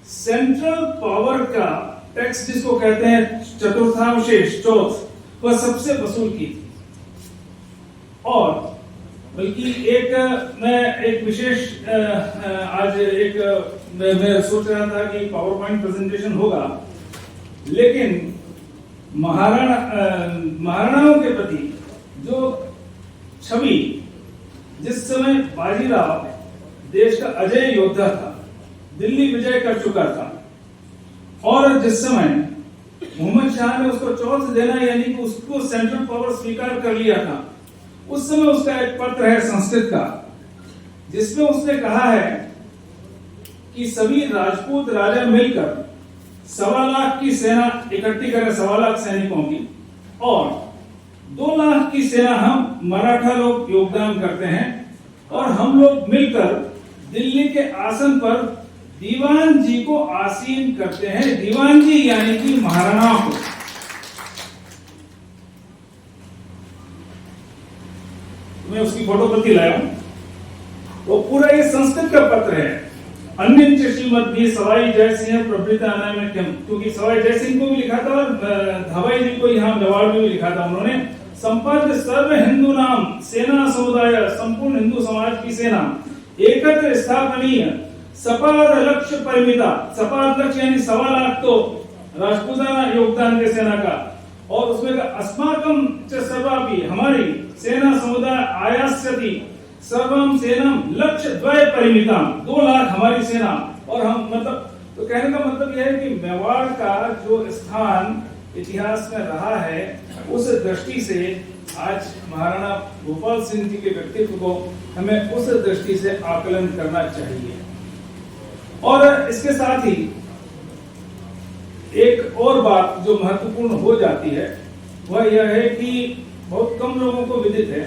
सेंट्रल पावर का टैक्स जिसको कहते हैं चतुर्थांशेष चौथ वह सबसे वसूल की थी। और बल्कि मैं एक विशेष आज मैं सोच रहा था कि पावर पॉइंट प्रेजेंटेशन होगा, लेकिन महाराणाओं के प्रति जो छवि जिस समय बाजीराव देश का अजय योद्धा था, दिल्ली विजय कर चुका था और जिस समय मोहम्मद शाह ने उसको चौथ देना यानी कि उसको सेंट्रल पावर स्वीकार कर लिया था, उस समय उसका एक पत्र है संस्कृत का जिसमें उसने कहा है कि सभी राजपूत राजा मिलकर 1.25 लाख की सेना इकट्ठी करें, 1.25 लाख सैनिकों की, और 2 लाख की सेना हम मराठा लोग योगदान करते हैं और हम लोग मिलकर दिल्ली के आसन पर दीवान जी को आसीन करते हैं। दीवान जी यानी कि महाराणाओं को। मैं उसकी फोटो प्रति लाया हूं, वो पूरा ये संस्कृत का पत्र है। अन्य श्रीमद् सवाई जय सिंह प्रभृता नाम, क्योंकि सवाई जय सिंह को भी लिखा था और धवाई जी को यहाँ मेवाड़ में भी लिखा था उन्होंने। संपन्न सर्व हिंदू नाम सेना समुदाय, संपूर्ण हिंदू समाज की सेना एकत्र स्थापनीय, सपाद लक्ष्य परिमिता, सपाद लक्ष्य यानी 1.25 लाख तो राजपूताना योगदान के सेना का, और उसमें का अस्माकम च सर्वापि हमारी सेना समुदाय आयास्यति सर्वम सेनम लक्ष्य द्वय परिमिता, 2 लाख हमारी सेना और हम मतलब, तो कहने का मतलब यह है कि मेवाड़ का जो स्थान इतिहास में रहा है उस दृष्टि से आज महाराणा भूपाल सिंह जी के व्यक्तित्व को हमें उस दृष्टि से आकलन करना चाहिए। और इसके साथ ही एक और बात जो महत्वपूर्ण हो जाती है वह यह है कि बहुत कम लोगों को विदित है,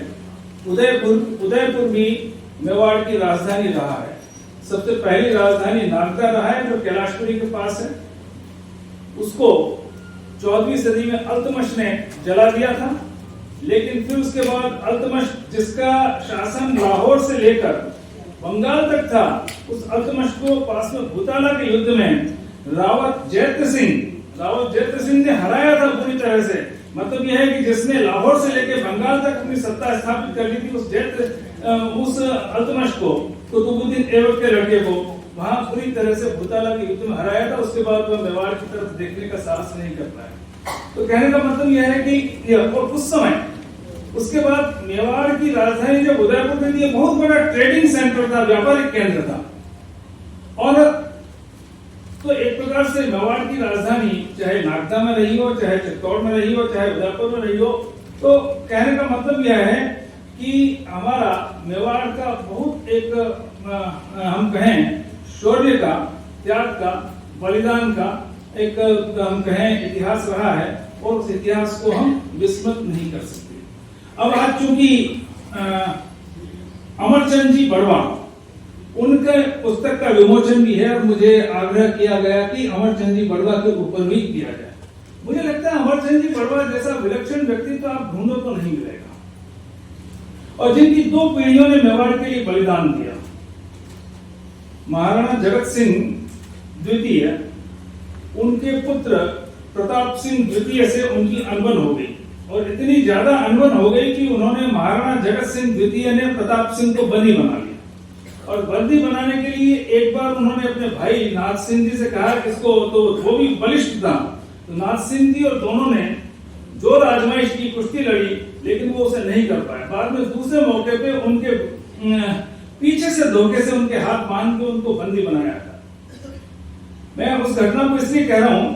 उदयपुर भी मेवाड़ की राजधानी रहा है। सबसे पहली राजधानी नागदा रहा है जो कैलाशपुरी के पास है। उसको 14वीं सदी में अल्तमश ने जला दिया था, लेकिन फिर उसके बाद अल्तमश जिसका शासन लाहौर से लेकर बंगाल तक था, उस अल्तमश को पास में भूताला के युद्ध में रावत जयद्रथ सिंह ने हराया था पूरी तरह से। मतलब यह है कि जिसने लाहौर से लेकर बंगाल तक अपनी सत्ता स्थापित कर ली थी, उस अल्तमश को, कुतुबुद्दीन ऐबक के लड़के को वहां पूरी तरह से भूताला के युद्ध में हराया था। उसके बाद वह मेवाड़ की तरफ देखने का साहस नहीं कर पाया। तो कहने का मतलब यह है कि और उस समय उसके बाद मेवाड़ की राजधानी जब उदयपुर में थी, बहुत बड़ा ट्रेडिंग सेंटर था, व्यापारिक केंद्र था। और तो एक प्रकार से मेवाड़ की राजधानी चाहे नागदा में रही हो, चाहे चित्तौड़ में रही हो, चाहे उदयपुर में रही हो, तो कहने का मतलब यह है कि हमारा मेवाड़ का बहुत एक हम कहें शौर्य का, त्याग का, बलिदान का एक हम कहें इतिहास रहा है और उस इतिहास को हम विस्मृत नहीं कर सकते। अब आज चूंकि अमरचंद जी बड़वा उनके पुस्तक का विमोचन भी है और मुझे आग्रह किया गया कि अमरचंद जी बड़वा के ऊपर भी किया जाए। मुझे लगता है अमरचंद जी बड़वा जैसा विलक्षण व्यक्ति तो आप ढूंढो तो नहीं मिलेगा, और जिनकी 2 पीढ़ियों ने मेवाड़ के लिए बलिदान दिया। महाराणा जगत सिंह द्वितीय, उनके पुत्र प्रताप सिंह द्वितीय से उनकी अनबन हो गई और इतनी ज्यादा अनबन हो गई कि उन्होंने महाराणा जगत सिंह द्वितीय ने प्रताप सिंह को बंदी बना लिया। और बंदी बनाने के लिए एक बार उन्होंने अपने भाई नाथ सिंह जी से कहा कि इसको, तो वो भी बलिष्ठ था, तो नाथ सिंह जी और दोनों ने जोर आजमाइश की, कुश्ती लड़ी, लेकिन वो उसे नहीं कर पाए। बाद में दूसरे मौके पे उनके पीछे से धोखे से उनके हाथ बांध के उनको बंदी बनाया था। मैं उस घटना को इसलिए कह रहा हूं,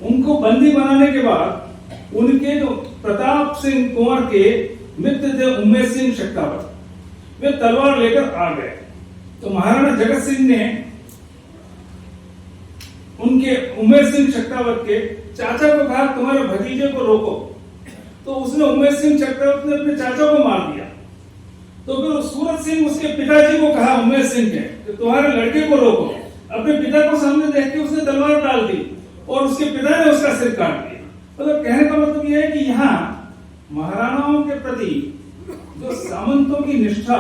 उनको बंदी बनाने के बाद उनके जो प्रताप सिंह कुंवर के मित्र थे उमेश सिंह शक्तावत, वे तलवार लेकर आ गए। तो महाराणा जगत सिंह ने उनके उमेश सिंह शक्तावत के चाचा को कहा तुम्हारे भतीजे को रोको। तो उसने उमेश सिंह शक्तावत ने अपने चाचा को मार दिया। तो फिर सूरत सिंह उसके पिताजी को कहा उमेश सिंह के कि तुम्हारे लड़के को रोको। अपने पिता को सामने देख के उसने तलवार डाल दी और उसके पिता ने उसका सिर काट दिया। मतलब कहने का मतलब यह है कि यहाँ महाराणाओं के प्रति जो सामंतों की निष्ठा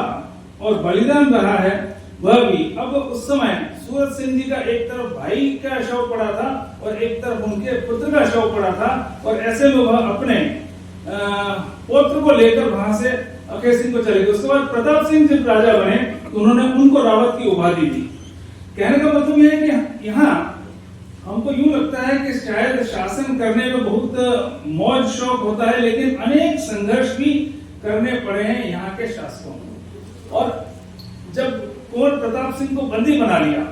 और बलिदान रहा है वह भी। अब उस समय सूरत सिंह जी का एक तरफ भाई का शव पड़ा था और एक तरफ उनके पुत्र का शव पड़ा था, और ऐसे में वह अपने पौत्र को लेकर वहां से अखेर सिंह को चले गए। उसके बाद प्रताप सिंह जब राजा बने तो उन्होंने उनको रावत की उपाधि दी। कहने का मतलब यह है कि यहाँ हमको यूं लगता है कि शायद शासन करने में बहुत मौज शौक होता है, लेकिन अनेक संघर्ष भी करने पड़े हैं यहाँ के शासकों को। और जब कुंवर प्रताप सिंह को बंदी बना लिया,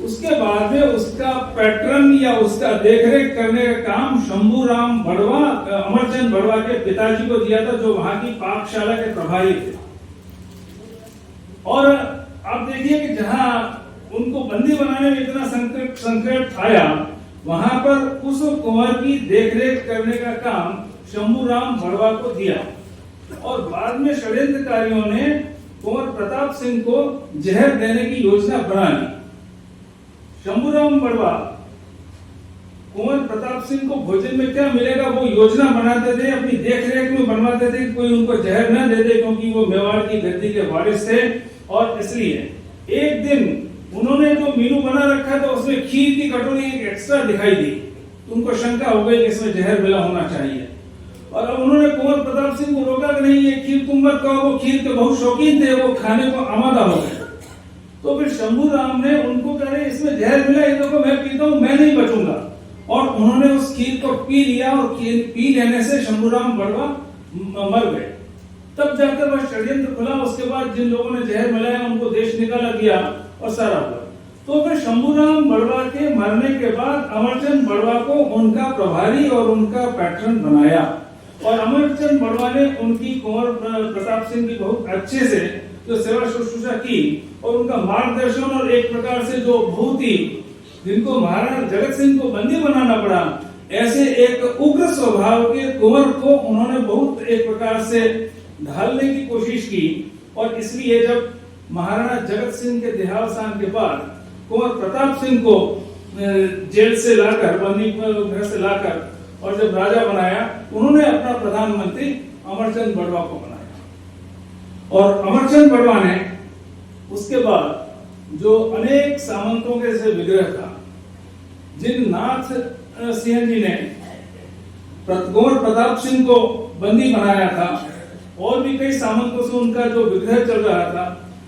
उसके बाद में उसका पैटर्न या उसका देखरेख करने का काम शंभूराम बड़वा, अमरचंद बड़वा के पिताजी को दिया था, जो वहां की पाकशाला के प्रभारी थे। और आप देखिए कि जहां उनको बंदी बनाने में इतना संकट आया, वहां पर उस कुंवर की देखरेख करने का काम शंभूराम बड़वा को दिया। और बाद में षड्यंत्रकारियों ने कुंवर प्रताप सिंह को जहर देने की योजना बना ली। शंभूराम बड़वा कुंवर प्रताप सिंह को भोजन में क्या मिलेगा वो योजना बनाते थे, अपनी देखरेख में बनवाते थे कि कोई उनको जहर न दे दे, क्योंकि वो मेवाड़ की गद्दी के वारिस थे। और इसलिए एक दिन उन्होंने जो मीनू बना रखा था उसमें खीर की कटोरी एक एक्स्ट्रा दिखाई दी, तो उनको शंका हो गई कि इसमें जहर मिला होना चाहिए। और अब उन्होंने कुंवर प्रताप सिंह को रोका कि नहीं, ये खीर तुम मत खाओ। वो खीर के बहुत शौकीन थे, वो खाने को आमादा हो गए। तो फिर शंभूराम ने उनको कह रहे इसमें जहर मिला, ये देखो मैं पीता हूं, मैं नहीं बचूंगा। और उन्होंने उस खीर को पी लिया, और पी लेने से शंभूराम बड़वा मर गए। तब जाकर वह षड्यंत्र खुला। उसके बाद जिन लोगों ने जहर मिलाया उनको देश निकाला दिया और सारा हुआ। तो फिर शंभूराम बड़वा के मरने के बाद अमरचंद बड़वा को उनका प्रभारी और उनका पैटर्न बनाया। और अमरचंद बड़वा ने उनकी कुंवर प्रताप सिंह की बहुत अच्छे से जो सेवा शुश्रूषा की और उनका मार्गदर्शन, और एक प्रकार से जो बहुत ही जिनको महाराणा जगत सिंह को बंदी बनाना पड़ा, ऐसे एक उग्र स्वभाव के कुंवर को उन्होंने बहुत एक प्रकार से ढालने की कोशिश की। और इसलिए जब महाराणा जगत सिंह के देहावसान के बाद कुंवर प्रताप सिंह को जेल से लाकर, बंदी घर से लाकर, और जब राजा बनाया, उन्होंने अपना प्रधानमंत्री अमरचंद बड़वा को बनाया। और अमरचंद बड़वा ने उसके बाद जो अनेक सामंतों के से विग्रह था, जिन नाथ सिंह जी ने कुंवर प्रताप सिंह को बंदी बनाया था, और भी कई सामंतों से उनका जो विग्रह चल रहा था,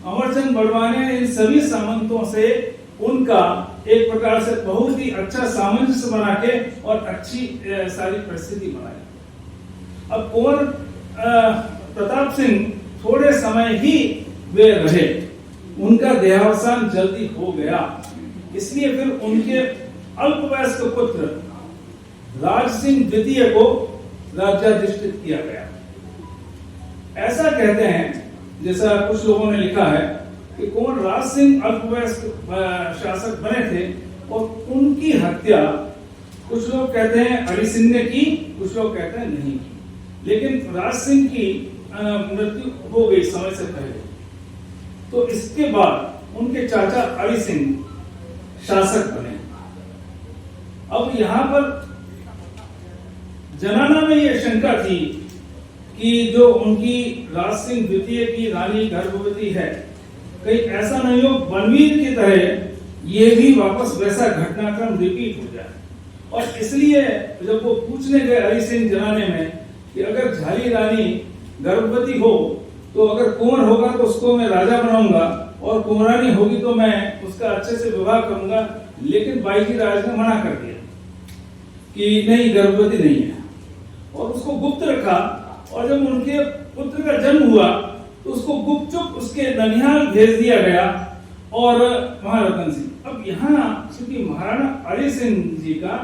अमरचंद बड़वा ने इन सभी सामंतों से उनका एक प्रकार से बहुत ही अच्छा सामंजस्य बना के और अच्छी सारी परिस्थिति बनाई। अब कुंवर प्रताप सिंह थोड़े समय ही वे रहे, उनका देहावसान जल्दी हो गया। इसलिए फिर उनके अल्पवयस्क पुत्र राज सिंह द्वितीय को राज्याधिष्ठित किया गया। ऐसा कहते हैं, जैसा कुछ लोगों ने लिखा है, कि कुंवर राज सिंह अल्पवयस्क शासक बने थे और उनकी हत्या कुछ लोग कहते हैं अली सिंह ने की, कुछ लोग कहते हैं नहीं की। लेकिन राज सिंह की मृत्यु हो गई समय से पहले। तो इसके बाद उनके चाचा अली सिंह शासक बने। अब यहां पर जनाना में यह शंका थी कि जो उनकी राज सिंह द्वितीय की रानी गर्भवती है, कहीं ऐसा नहीं हो बनवीर की तरह ये भी वापस वैसा घटनाक्रम रिपीट हो जाए। और इसलिए जब वो पूछने गए अली सिंह जनाने में कि अगर झाली रानी गर्भवती हो तो अगर कुंवर होगा तो उसको मैं राजा बनाऊंगा और कुंवरानी होगी तो मैं उसका अच्छे से विवाह करूंगा। लेकिन बाईजी राज ने मना कर दिया कि नहीं, गर्भवती नहीं है, और उसको गुप्त रखा। और जब उनके पुत्र का जन्म हुआ तो उसको गुपचुप उसके ननिहाल भेज दिया गया और महारतन सिंह। अब यहाँ चूंकि महाराणा अरि सिंह जी का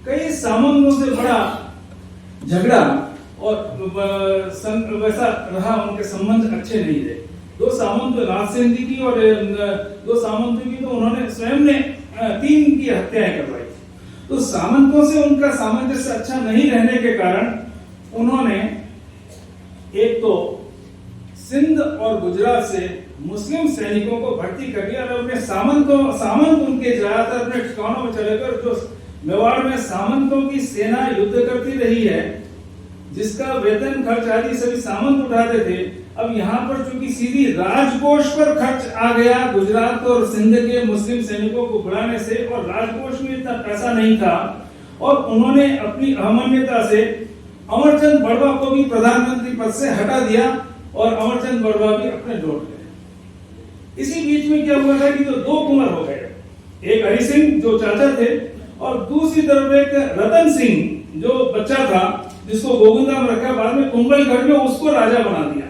कई सामंतों से बड़ा झगड़ा और वैसा रहा, उनके संबंध अच्छे नहीं थे। दो सामंत नाथ सिंह जी की और दो सामंतों की तो उन्होंने स्वयं ने 3 की हत्याएं करवाई। तो सामंतों से उनका सामंजस्य अच्छा नहीं रहने के कारण उन्होंने एक तो सिंध और गुजरात से मुस्लिम सैनिकों को भर्ती कर दिया और अपने सामंत उनके ज्यादातर अपने ठिकानों में चले गए। जो मेवाड़ में सामंतों की सेना युद्ध करती रही है, जिसका वेतन खर्च आदि सभी सामंत उठाते थे, अब यहाँ पर चूंकि सीधी राजकोष पर खर्च आ गया गुजरात और सिंध के मुस्लिम सैनिकों को बुलाने से, और राजकोष में इतना पैसा नहीं था, और उन्होंने अपनी अहमन्यता से अमरचंद बड़वा को भी प्रधानमंत्री पद से हटा दिया और अमरचंद बड़वा भी अपने लौट गए। इसी बीच में क्या हुआ था कि जो 2 कुंवर हो गए, एक हरि सिंह जो चाचा थे और दूसरी तरफ एक रतन सिंह जो बच्चा था जिसको गोविंदा में रखा, बाद में कुंभलगढ़ में उसको राजा बना दिया।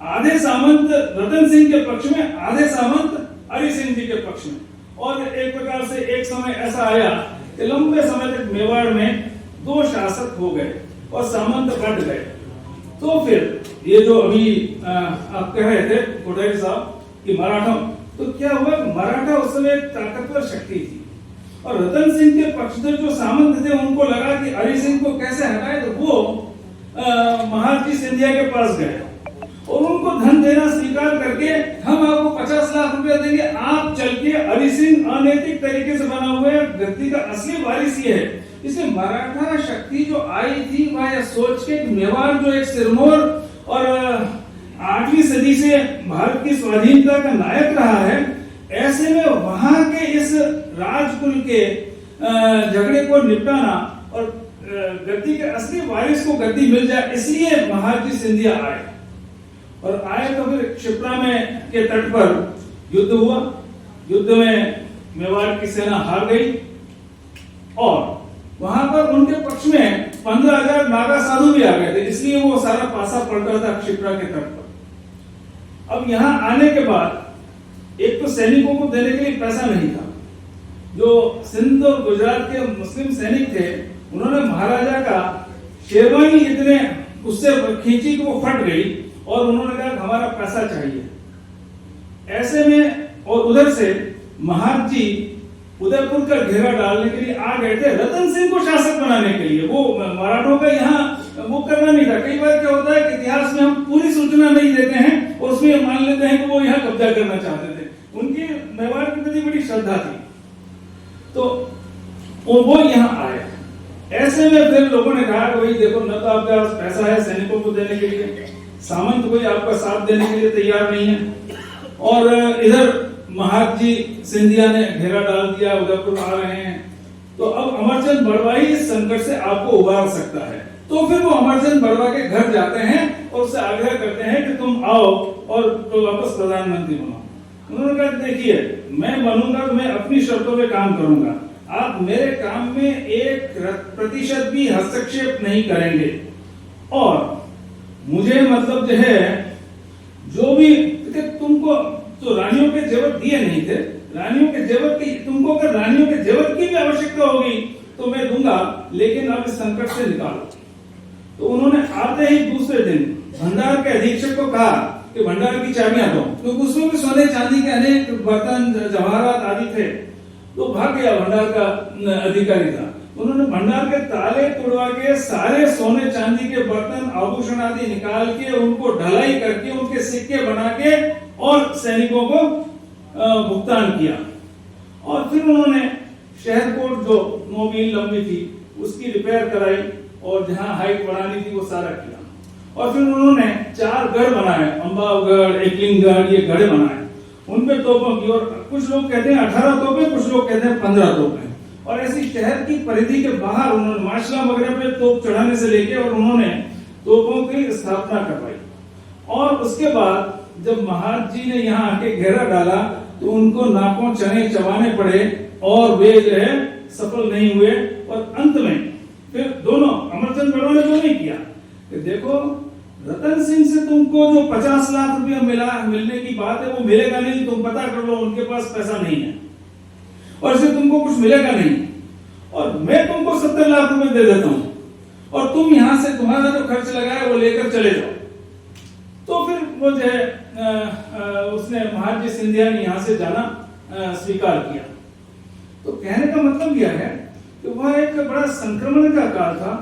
आधे सामंत रतन सिंह के पक्ष में, आधे सामंत हरि सिंह जी के पक्ष में। और एक प्रकार से एक समय ऐसा आया कि लंबे समय तक मेवाड़ में 2 शासक हो गए और सामंत बढ़ गए। तो फिर ये जो अभी आप कह रहे थे कोठारी साहब कि मराठा, तो क्या हुआ, मराठा उस समय एक ताकतवर शक्ति थी और रतन सिंह के पक्षधर जो सामंत थे उनको लगा कि हरि सिंह को कैसे हटाए, तो वो महाराज सिंधिया के पास गए और उनको धन देना स्वीकार करके हम आपको 50 लाख रुपया देंगे, आप चल के हरि सिंह अनैतिक तरीके से बना हुआ है व्यक्ति का असली वारिस ये है। इसलिए मराठा शक्ति जो आई थी वह यह सोच के मेवाड़ जो एक सिरमौर और 8वीं सदी से भारत की स्वाधीनता का नायक रहा है, ऐसे में वहां के इस राजकुल के झगड़े को निपटाना और गद्दी के असली वारिस को गद्दी मिल जाए, इसलिए महाराज सिंधिया आए। और आए तो फिर क्षिप्रा में के तट पर युद्ध हुआ। युद्ध में मेवाड़ की सेना हार गई और वहां पर उनके पक्ष में 15,000 नागा साधु भी आ गए थे, इसलिए वो सारा पासा पलटा था क्षिप्रा के तट पर। अब यहाँ आने के बाद एक तो सैनिकों को देने के लिए पैसा नहीं था। जो सिंध और गुजरात के मुस्लिम सैनिक थे उन्होंने महाराजा का शेरवानी इतने उससे खींची कि वो फट गई और उन्होंने कहा कि हमारा पैसा चाहिए। ऐसे में और उधर से महाराज जी उदयपुर का घेरा डालने के लिए आ गए थे रतन सिंह को शासक बनाने के लिए। वो मराठों का यहाँ वो करना नहीं था। कई बार क्या होता है कि इतिहास में हम पूरी सूचना नहीं देते हैं और उसमें मान लेते हैं कि वो यहाँ कब्जा करना चाहते थे। उनकी मेवाड़ के प्रति बड़ी श्रद्धा थी, तो वो यहाँ आए। ऐसे में फिर लोगों ने कहा कि भाई देखो, न तो आपके पास पैसा है सैनिकों को देने के लिए, सामंत कोई आपका साथ देने के लिए तैयार नहीं है, और इधर महाराज जी सिंधिया ने घेरा डाल दिया, उदयपुर आ रहे हैं, तो अब अमरचंद बड़वा ही इस संकट से आपको उबार सकता है। तो फिर वो अमरचंद बड़वा के घर जाते हैं और उससे आग्रह करते हैं कि तुम आओ और तो वापस प्रधानमंत्री बनो। उन्होंने कहा देखिए, मैं बनूंगा तो मैं अपनी शर्तों पे काम करूंगा, आप मेरे काम में 1% भी हस्तक्षेप नहीं करेंगे, और मुझे मतलब जो है जो भी तुमको तो रानियों के जेवर दिए नहीं थे, रानियों के जेवर की तुमको अगर रानियों के जेवर की भी आवश्यकता होगी तो मैं दूंगा, लेकिन अब इस संकट से निकालो। तो उन्होंने आते ही दूसरे दिन भंडार के अधीक्षक को कहा कि भंडार की चाबियां दो, क्योंकि उसमें भी सोने चांदी के अनेक बर्तन जवाहरात आदि थे। तो भाग गया भंडार का अधिकारी था, उन्होंने भंडार के ताले तोड़वा के सारे सोने चांदी के बर्तन आभूषण आदि निकाल के उनको ढलाई करके उनके सिक्के बना के और सैनिकों को भुगतान किया। और फिर उन्होंने शहरकोट जो 9 मील लंबी थी उसकी रिपेयर कराई और जहां हाइट बढ़ानी थी वो सारा किया। और फिर उन्होंने 4 गढ़ बनाए, अंबावगढ़, एकलिंगगढ़, ये गढ़ बनाए, उनपे तोपों की, और कुछ लोग कहते हैं 18 तोपें, कुछ लोग कहते हैं 15 तोपें। और ऐसी शहर की परिधि के बाहर उन्होंने माशला वगैरह पे तोप चढ़ाने से लेके और उन्होंने तोपों की स्थापना करवाई। और उसके बाद जब महाराज जी ने यहाँ आके घेरा डाला तो उनको नाकों चने चबाने पड़े और वे जो है सफल नहीं हुए। और अंत में फिर दोनों अमरचंद बड़वा ने जो नहीं किया कि देखो रतन सिंह से तुमको जो 50 लाख रुपया मिलने की बात है वो मिलेगा नहीं, तुम पता कर लो, उनके पास पैसा नहीं है और इससे तुमको कुछ मिलेगा नहीं, और मैं तुमको 70 लाख रुपए दे देता हूं और तुम यहां से तुम्हारा जो खर्च लगा है वो लेकर चले जाओ। तो फिर वो जो है उसने महाराज सिंधिया ने यहां से जाना स्वीकार किया। तो कहने का मतलब यह है कि वह एक बड़ा संक्रमण का काल था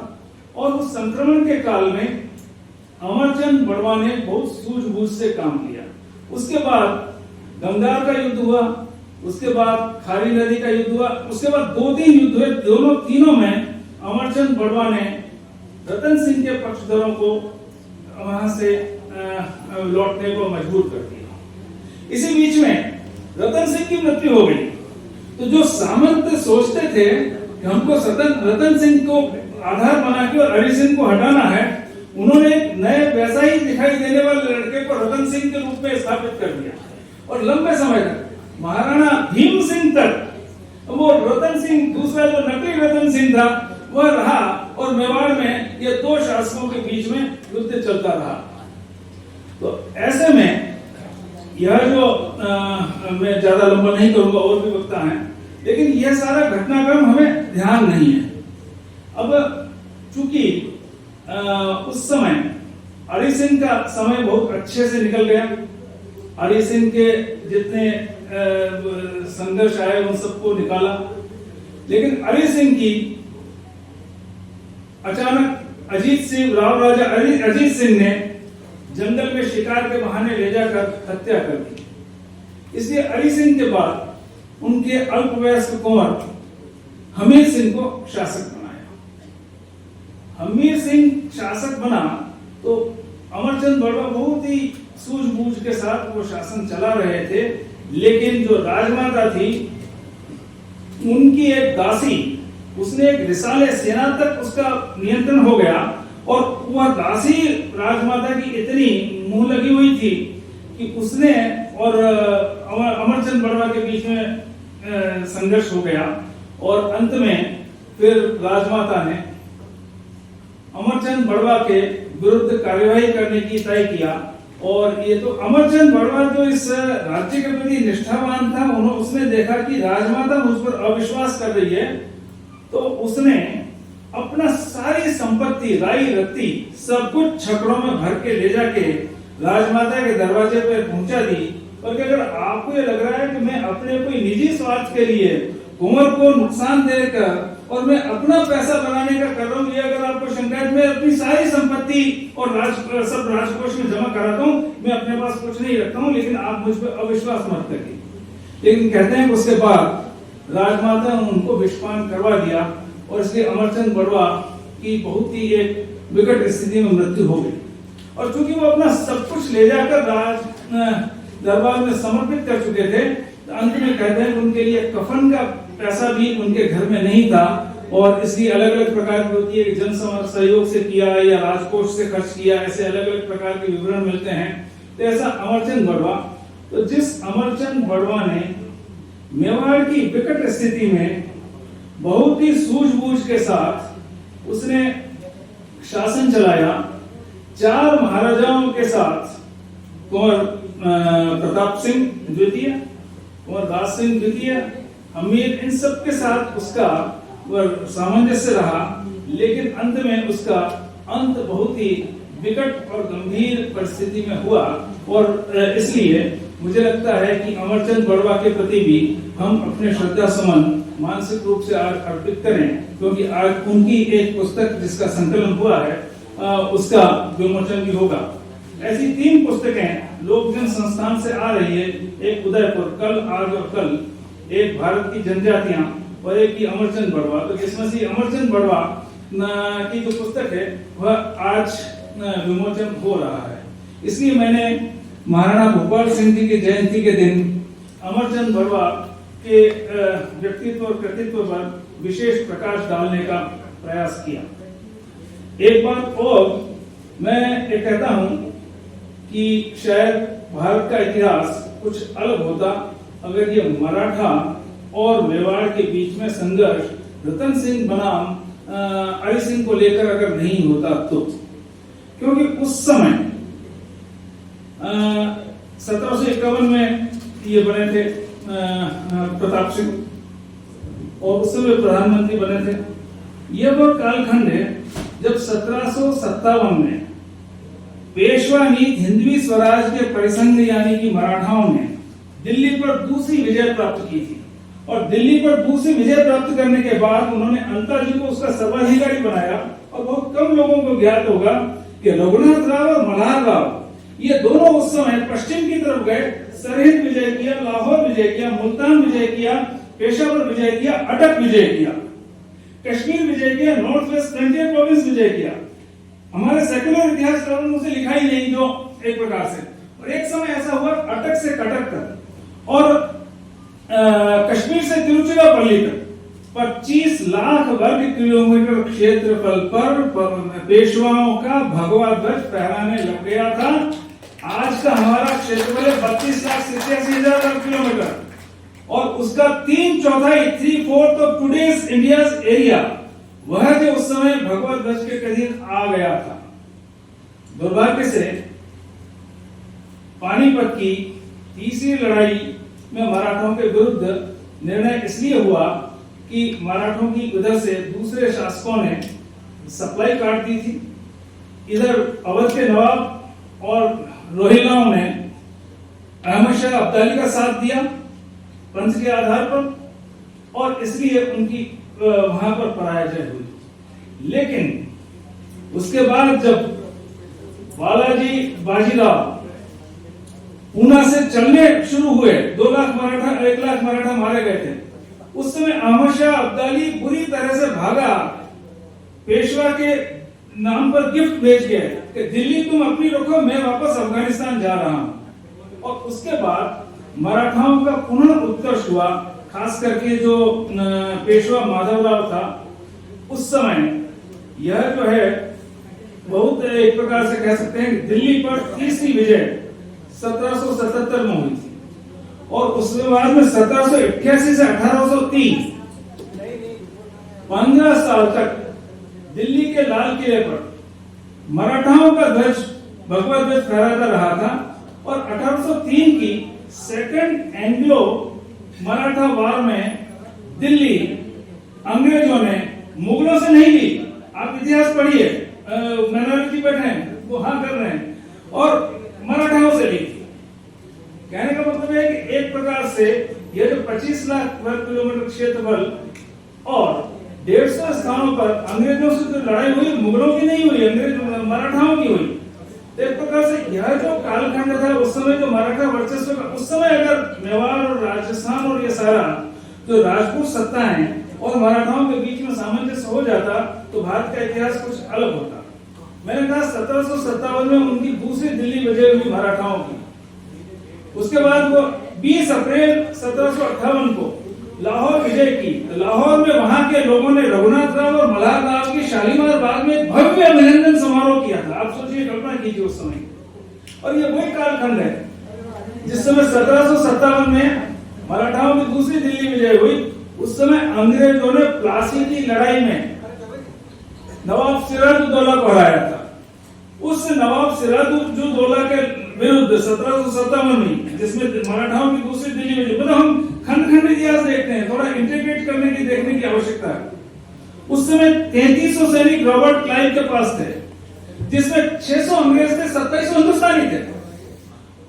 और उस संक्रमण के काल में अमरचंद बड़वा ने बहुत सूझबूझ से काम किया। उसके बाद गंगार का युद्ध हुआ, उसके बाद खारी नदी का युद्ध हुआ, उसके बाद 2-3 युद्ध हुए। तीनों में अमरचंद बड़वा ने रतन सिंह के पक्षधरों को वहां से लौटने को मजबूर कर दिया। इसी बीच में रतन सिंह की मृत्यु हो गई। तो जो सामंत सोचते थे कि हमको रतन सिंह को आधार बना के और हरि सिंह को हटाना है, उन्होंने एक नए वैसा ही दिखाई देने वाले लड़के को रतन सिंह के रूप में स्थापित कर दिया। और लंबे समय तक महाराणा भीम सिंह तक वो रतन सिंह, दूसरा जो नकली रतन सिंह था, वह रहा और मेवाड़ में ये 2 शासकों के बीच में युद्ध चलता रहा। तो ऐसे में यह जो मैं ज्यादा लंबा नहीं करूंगा, और भी वक्ता हैं, लेकिन यह सारा घटनाक्रम हमें ध्यान नहीं है। अब चूंकि उस समय हरि सिंह का समय बहुत अच्छे से निकल गया, हरि सिंह के जितने संघर्ष आए उन सबको निकाला, लेकिन हरि सिंह की अचानक अजीत सिंह, राव राजा अजीत सिंह ने जंगल में शिकार के बहाने ले जाकर हत्या कर दी। इसलिए हरि सिंह के बाद उनके अल्पवयस्क कुंवर हमीर सिंह को शासक बनाया। हमीर सिंह शासक बना तो अमरचंद बड़वा बहुत ही सूझबूझ के साथ वो शासन चला रहे थे, लेकिन जो राजमाता थी उनकी एक दासी, उसने एक रिसाले सेना तक उसका नियंत्रण हो गया और वह दासी राजमाता की इतनी मुंह लगी हुई थी कि उसने और अमरचंद बड़वा के बीच में संघर्ष हो गया और अंत में फिर राजमाता ने अमरचंद बड़वा के विरुद्ध कार्यवाही करने की तय किया। और ये तो अमरचंद बड़वा जो इस राज्य के प्रति निष्ठावान था, उसने देखा कि राजमाता मुझ पर अविश्वास कर रही है, तो उसने अपना सारी संपत्ति, राई रत्ती, सब कुछ छकड़ों में भर के ले जाके राजमाता के दरवाजे पर पहुंचा दी। और अगर आपको ये लग रहा है कि मैं अपने कोई निजी स्वार्थ के लिए कुंवर को नुकसान देकर और मैं अपना पैसा बनाने का कर रहा हूँ, ये अगर आपको शंका है, मैं अपनी सारी संपत्ति और सब राजकोष में जमा कराता हूँ, मैं अपने पास कुछ नहीं रखता हूँ, लेकिन आप मुझ पर अविश्वास मत करिए। लेकिन कहते हैं कि उसके बाद राजमाता ने उनको विषपान करवा दिया और इसलिए अमरचंद बड़वा की बहुत ही एक विकट स्थिति में मृत्यु हो गई। और चूंकि वो अपना सब कुछ ले जाकर राज दरबार में समर्पित कर चुके थे, तो अंत में कहते हैं कि उनके लिए कफन का पैसा भी उनके घर में नहीं था और इसलिए अलग अलग प्रकार की होती है कि जन सहयोग से किया या राजकोष से खर्च किया, ऐसे अलग अलग प्रकार के विवरण मिलते हैं। तो ऐसा अमरचंद बड़वा, तो जिस अमरचंद बड़वा ने मेवाड़ की विकट स्थिति में बहुत ही सूझबूझ के साथ उसने शासन चलाया, 4 महाराजाओं के साथ, कुंवर प्रताप सिंह द्वितीय, कुंवर दास सिंह द्वितीय, हमीर, इन सब के साथ उसका सामंजस्य रहा, लेकिन अंत में उसका अंत बहुत ही विकट और गंभीर परिस्थिति में हुआ। और इसलिए मुझे लगता है कि अमरचंद बड़वा के प्रति भी हम अपने श्रद्धा सुमन मानसिक रूप से आज अर्पित करें, क्योंकि आज उनकी एक पुस्तक जिसका संकलन हुआ है उसका विमोचन भी होगा। ऐसी 3 पुस्तकें लोकजन संस्थान से आ रही है, एक उदयपुर, कल, आज और कल, एक भारत की जनजातियां और एक की अमरचंद बड़वा। तो इसमें से अमरचंद बड़वा की जो पुस्तक है वह आज विमोचन हो रहा है। इसलिए मैंने महाराणा भोपाल सिंह जी की जयंती के दिन अमरचंद बड़वा के व्यक्तित्व और कृतित्व पर विशेष प्रकाश डालने का प्रयास किया। एक बात और मैं ये कहता हूं कि शायद भारत का इतिहास कुछ अलग होता अगर ये मराठा और मेवाड़ के बीच में संघर्ष रतन सिंह बनाम हरि सिंह को लेकर अगर नहीं होता तो, क्योंकि उस समय 1751 में ये बने थे प्रताप सिंह, और उस समय प्रधानमंत्री बने थे। यह वो कालखंड है जब 1757 में पेशवा नीत हिंदवी स्वराज के परिसंघ यानी कि मराठाओं ने दिल्ली पर दूसरी विजय प्राप्त की थी, और दिल्ली पर दूसरी विजय प्राप्त करने के बाद उन्होंने अंताजी को उसका सर्वाधिकारी बनाया। और बहुत कम लोगों को ज्ञात होगा कि रघुनाथ राव और मल्हार राव ये दोनों उस समय पश्चिम की तरफ गए, सरहिंद विजय किया, लाहौर विजय किया, मुल्तान विजय किया, पेशावर विजय किया, अटक विजय किया, कश्मीर विजय किया, नॉर्थ वेस्ट फ्रंटियर प्रोविंस विजय किया। हमारे सेकुलर इतिहासकारों ने उसे लिखा ही नहीं, जो एक प्रकार से। और एक समय ऐसा हुआ अटक से कटक तक और कश्मीर से तिरुचिरापल्ली तक 25 लाख वर्ग किलोमीटर क्षेत्रफल पर पेशवाओं का भगवा ध्वज फहराने लग गया था। आज का हमारा क्षेत्रफल 32,87,000 वर्ग किलोमीटर, और उसका 3/4 ऑफ टुडेज इंडियाज एरिया वह जो उस समय भगवा ध्वज के करीब आ गया था। दुर्भाग्य से पानीपत की तीसरी लड़ाई में मराठों के विरुद्ध निर्णय इसलिए हुआ कि मराठों की उधर से दूसरे शासकों ने सप्लाई काट दी थी। इधर अवध के नवाब और रोहिल्लाओं ने अहमद शाह अब्दाली का साथ दिया पंच के आधार पर, और इसलिए उनकी वहां पर पराजय हुई। लेकिन उसके बाद जब बालाजी बाजीराव पूना से चलने शुरू हुए, 1 लाख मराठा मारे गए थे। उस समय अहमद शाह अब्दाली बुरी तरह से भागा, पेशवा के नाम पर गिफ्ट भेज गया कि दिल्ली तुम अपनी रखो, मैं वापस अफगानिस्तान जा रहा हूं। और उसके बाद मराठाओं का पुनः उत्कर्ष हुआ, खास करके जो पेशवा माधवराव था उस समय। यह जो है बहुत एक प्रकार से कह सकते हैं कि दिल्ली पर तीसरी विजय 1777 में हुई थी, और उसके बाद में 1788 से 1803 15 साल तक दिल्ली के लाल किले पर मराठाओं का ध्वज भगवा ध्वज फहराता रहा था। और 1803 की सेकंड एंग्लो मराठा वार में दिल्ली अंग्रेजों ने मुगलों से नहीं ली। आप इतिहास पढ़िए, माइनॉरिटी बैठे हैं वो हाँ कर रहे हैं, और मराठाओं से ली। कहने का मतलब है कि एक प्रकार से यह जो 25 लाख वर्ग किलोमीटर क्षेत्रफल और 150 स्थानों पर अंग्रेजों से जो लड़ाई हुई, मुगलों की नहीं हुई, मराठाओं की हुई। एक प्रकार से यह जो कालखंड था उस समय जो मराठा वर्चस्व का, उस समय अगर मेवाड़ और राजस्थान और ये सारा जो राजपूत सत्ता है और मराठाओं के बीच में सामंजस्य हो जाता तो भारत का इतिहास कुछ अलग होता। मैंने कहा 1757 में उनकी दूसरी दिल्ली विजय हुई मराठाओं की। उसके बाद वो 20 अप्रैल 1758 को लाहौर विजय की। लाहौर में वहां के लोगों ने रघुनाथ राव और मल्हार राव की शालीमार बाग में एक भव्य अभिनंदन समारोह किया था। आप सोचिए, कल्पना कीजिए उस समय। और ये वही कालखंड है जिस समय 1757 में मराठाओं की दूसरी दिल्ली विजय हुई। उस समय अंग्रेजों ने प्लासी की लड़ाई में नवाब सिराजुद्दौला को हराया था। उस नवाब सिराजुद्दौला के विरुद्ध 1757 में, जिसमें मराठाओं की दूसरी दिल्ली में, मतलब हम खंड खंड इतिहास देखते हैं, थोड़ा इंटीग्रेट करने की देखने की आवश्यकता है। उस समय 3300 सैनिक रॉबर्ट क्लाइव के पास थे, जिसमें 600 अंग्रेज थे, 2700 हिंदुस्तानी थे,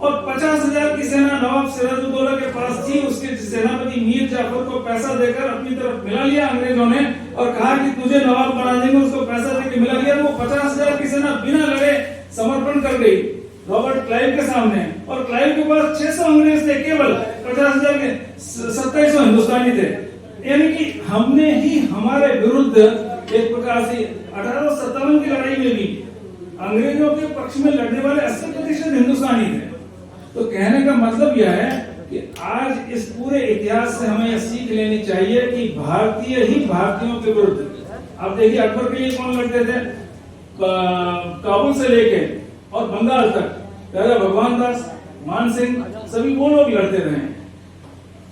और 50,000 की सेना नवाब सिराजुद्दौला के पास थी। उसके सेनापति मीर जाफर को पैसा देकर अपनी तरफ मिला लिया अंग्रेजों ने, और कहा कि तुझे नवाब बना देंगे। उसको पैसा देकर मिला लिया। वो 50,000 की सेना बिना लड़े समर्पण कर गई रॉबर्ट क्लाइव के सामने, और क्लाइव के पास 600 अंग्रेज थे, केवल 50,000 के 2700 हिंदुस्तानी थे। यानी कि हमने ही हमारे विरुद्ध एक प्रकार से 1857 की लड़ाई में भी अंग्रेजों के पक्ष में लड़ने वाले 80% हिंदुस्तानी थे। तो कहने का मतलब यह है कि आज इस पूरे इतिहास से हमें यह सीख लेनी चाहिए कि भारतीय ही भारतीयों के विरुद्ध। आप देखिए, अकबर के लिए कौन लड़ते थे? काबुल से लेके और बंगाल तक पहले भगवान दास, मान सिंह, सभी वो लोग लड़ते रहे।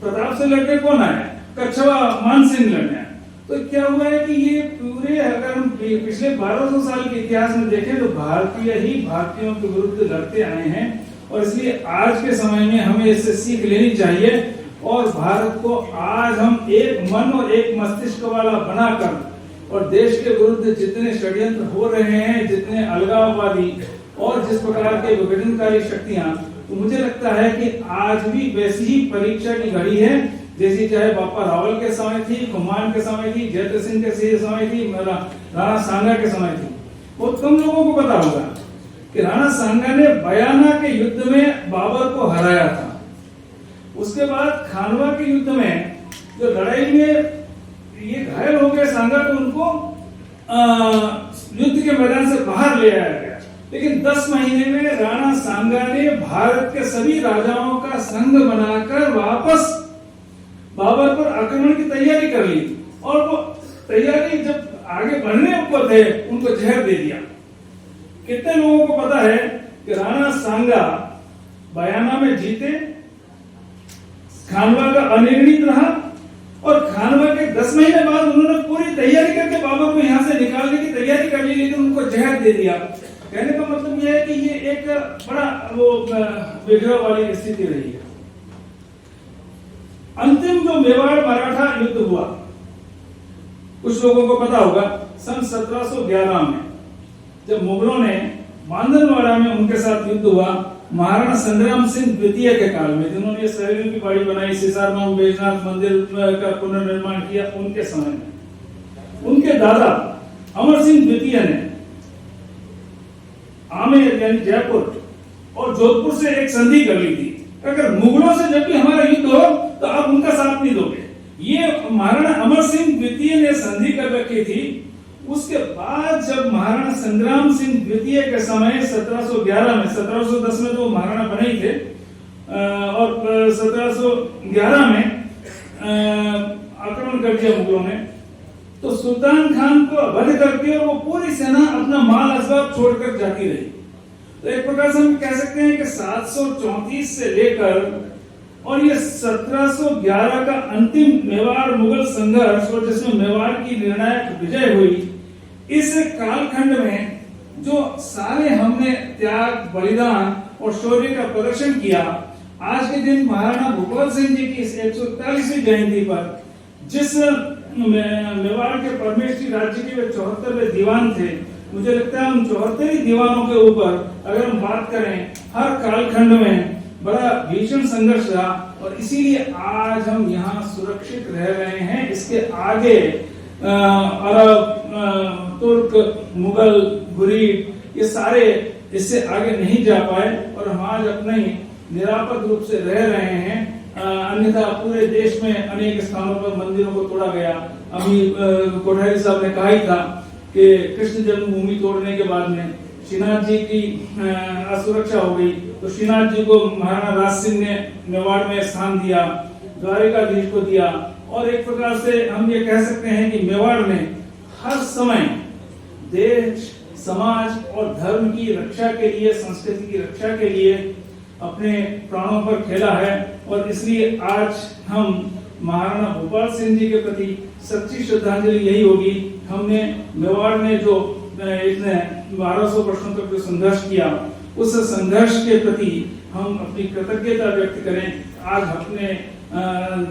प्रताप से लड़के कौन आए? कच्छवा मान सिंह लड़ने। तो क्या हुआ है कि ये पूरे, अगर हम पिछले 1200 साल के इतिहास में देखें तो भारतीय ही भारतीयों के विरुद्ध लड़ते आए हैं। और इसलिए आज के समय में हमें इससे सीख लेनी चाहिए और भारत को आज हम एक मन और एक मस्तिष्क वाला बनाकर और देश के विरुद्ध जितने षड्यंत्र हो रहे हैं, जितने अलगाववादी और जिस प्रकार के विघटनकारी शक्तियां, तो मुझे लगता है कि आज भी वैसी ही परीक्षा की घड़ी है जैसी चाहे बापा रावल के समय थी, कुमान के समय थी, जयद्रथ सिंह के समय थी, राणा सांगा के समय थी। बहुत कम लोगों को पता होगा कि राणा सांगा ने बयाना के युद्ध में बाबर को हराया था। उसके बाद खानवा के युद्ध में जो लड़ाई में ये घायल हो गए सांगा, तो उनको युद्ध के मैदान से बाहर ले आया गया। लेकिन 10 महीने में राणा सांगा ने भारत के सभी राजाओं का संघ बनाकर वापस बाबर पर आक्रमण की तैयारी कर ली और वो तैयारी जब आगे बढ़ने को थे उनको जहर दे दिया। कितने लोगों को पता है कि राणा सांगा बयाना में जीते, खानवा का अनिर्णित रहा और खानवा के 10 महीने बाद उन्होंने पूरी तैयारी करके बाबर को यहां से निकालने की तैयारी कर ली, लेकिन उनको जहर दे दिया। कहने का मतलब यह है कि ये एक बड़ा वो विग्रह वाली स्थिति रही है। अंतिम जो मेवाड़ मराठा युद्ध हुआ, कुछ लोगों को पता होगा, सन 1711 में जब मुगलों ने मांदनवाड़ा में उनके साथ युद्ध हुआ, महाराणा संग्राम सिंह द्वितीय के काल में, जिन्होंने शहरों की बाड़ी बनाई, सिसारमा बैजनाथ मंदिर का पुनर्निर्माण किया, उनके समय में उनके दादा अमर सिंह द्वितीय ने आमेर यानी जयपुर और जोधपुर से एक संधि कर ली थी। अगर मुगलों से जब भी हमारा युद्ध हो तो आप उनका साथ नहीं दोगे। ये महाराणा अमर सिंह द्वितीय ने संधि कर रखी थी। उसके बाद जब महाराणा संग्राम सिंह द्वितीय के समय 1711 में, 1710 में तो महाराणा बने ही थे और 1711 में आक्रमण कर दिया मुगलों ने, तो सुल्तान खान को वध करके और वो पूरी सेना अपना माल असबाब छोड़कर जाती रही। तो एक प्रकार से हम कह सकते हैं कि 734 से लेकर और ये 1711 का अंतिम मेवाड़ मुगल संघर्ष और जिसमें मेवाड़ की निर्णायक विजय हुई, इस कालखंड में जो सारे हमने त्याग, बलिदान और शौर्य का प्रदर्शन किया, आज के दिन महाराणा भूपाल सिंह जी की 141वीं जयंती पर जिस मेवाड़ के परमेश्वरी राज्य के वे 74वें दीवान थे, मुझे लगता है उन 74 ही दीवानों के ऊपर अगर हम बात करें, हर कालखंड में बड़ा भीषण संघर्ष रहा और इसीलिए आज हम यहाँ सुरक्षित रह रहे हैं। इसके आगे अरब, तुर्क, मुगल, घुरीद, ये सारे इससे आगे नहीं जा पाए और हम आज अपने निरापद रूप से रह रहे हैं। अन्यथा पूरे देश में अनेक स्थानों पर मंदिरों को तोड़ा गया। अभी कोठारी साहब ने कहा ही था कि कृष्ण जन्मभूमि तोड़ने के बाद में श्रीनाथ जी की असुरक्षा हो गई, तो श्रीनाथ जी को महाराणा राज सिंह ने मेवाड़ में स्थान दिया, द्वारिकाधीश को दिया। और एक प्रकार से हम ये कह सकते हैं कि मेवाड़ ने हर समय देश, समाज और धर्म की रक्षा के लिए, संस्कृति की रक्षा के लिए अपने प्राणों पर खेला है। और इसलिए आज हम महाराणा भूपाल सिंह जी के प्रति सच्ची श्रद्धांजलि यही होगी। हमने मेवाड़ में जो इसने 1200 वर्षों तक जो संघर्ष किया, उस संघर्ष के प्रति हम अपनी कृतज्ञता व्यक्त करें। आज अपने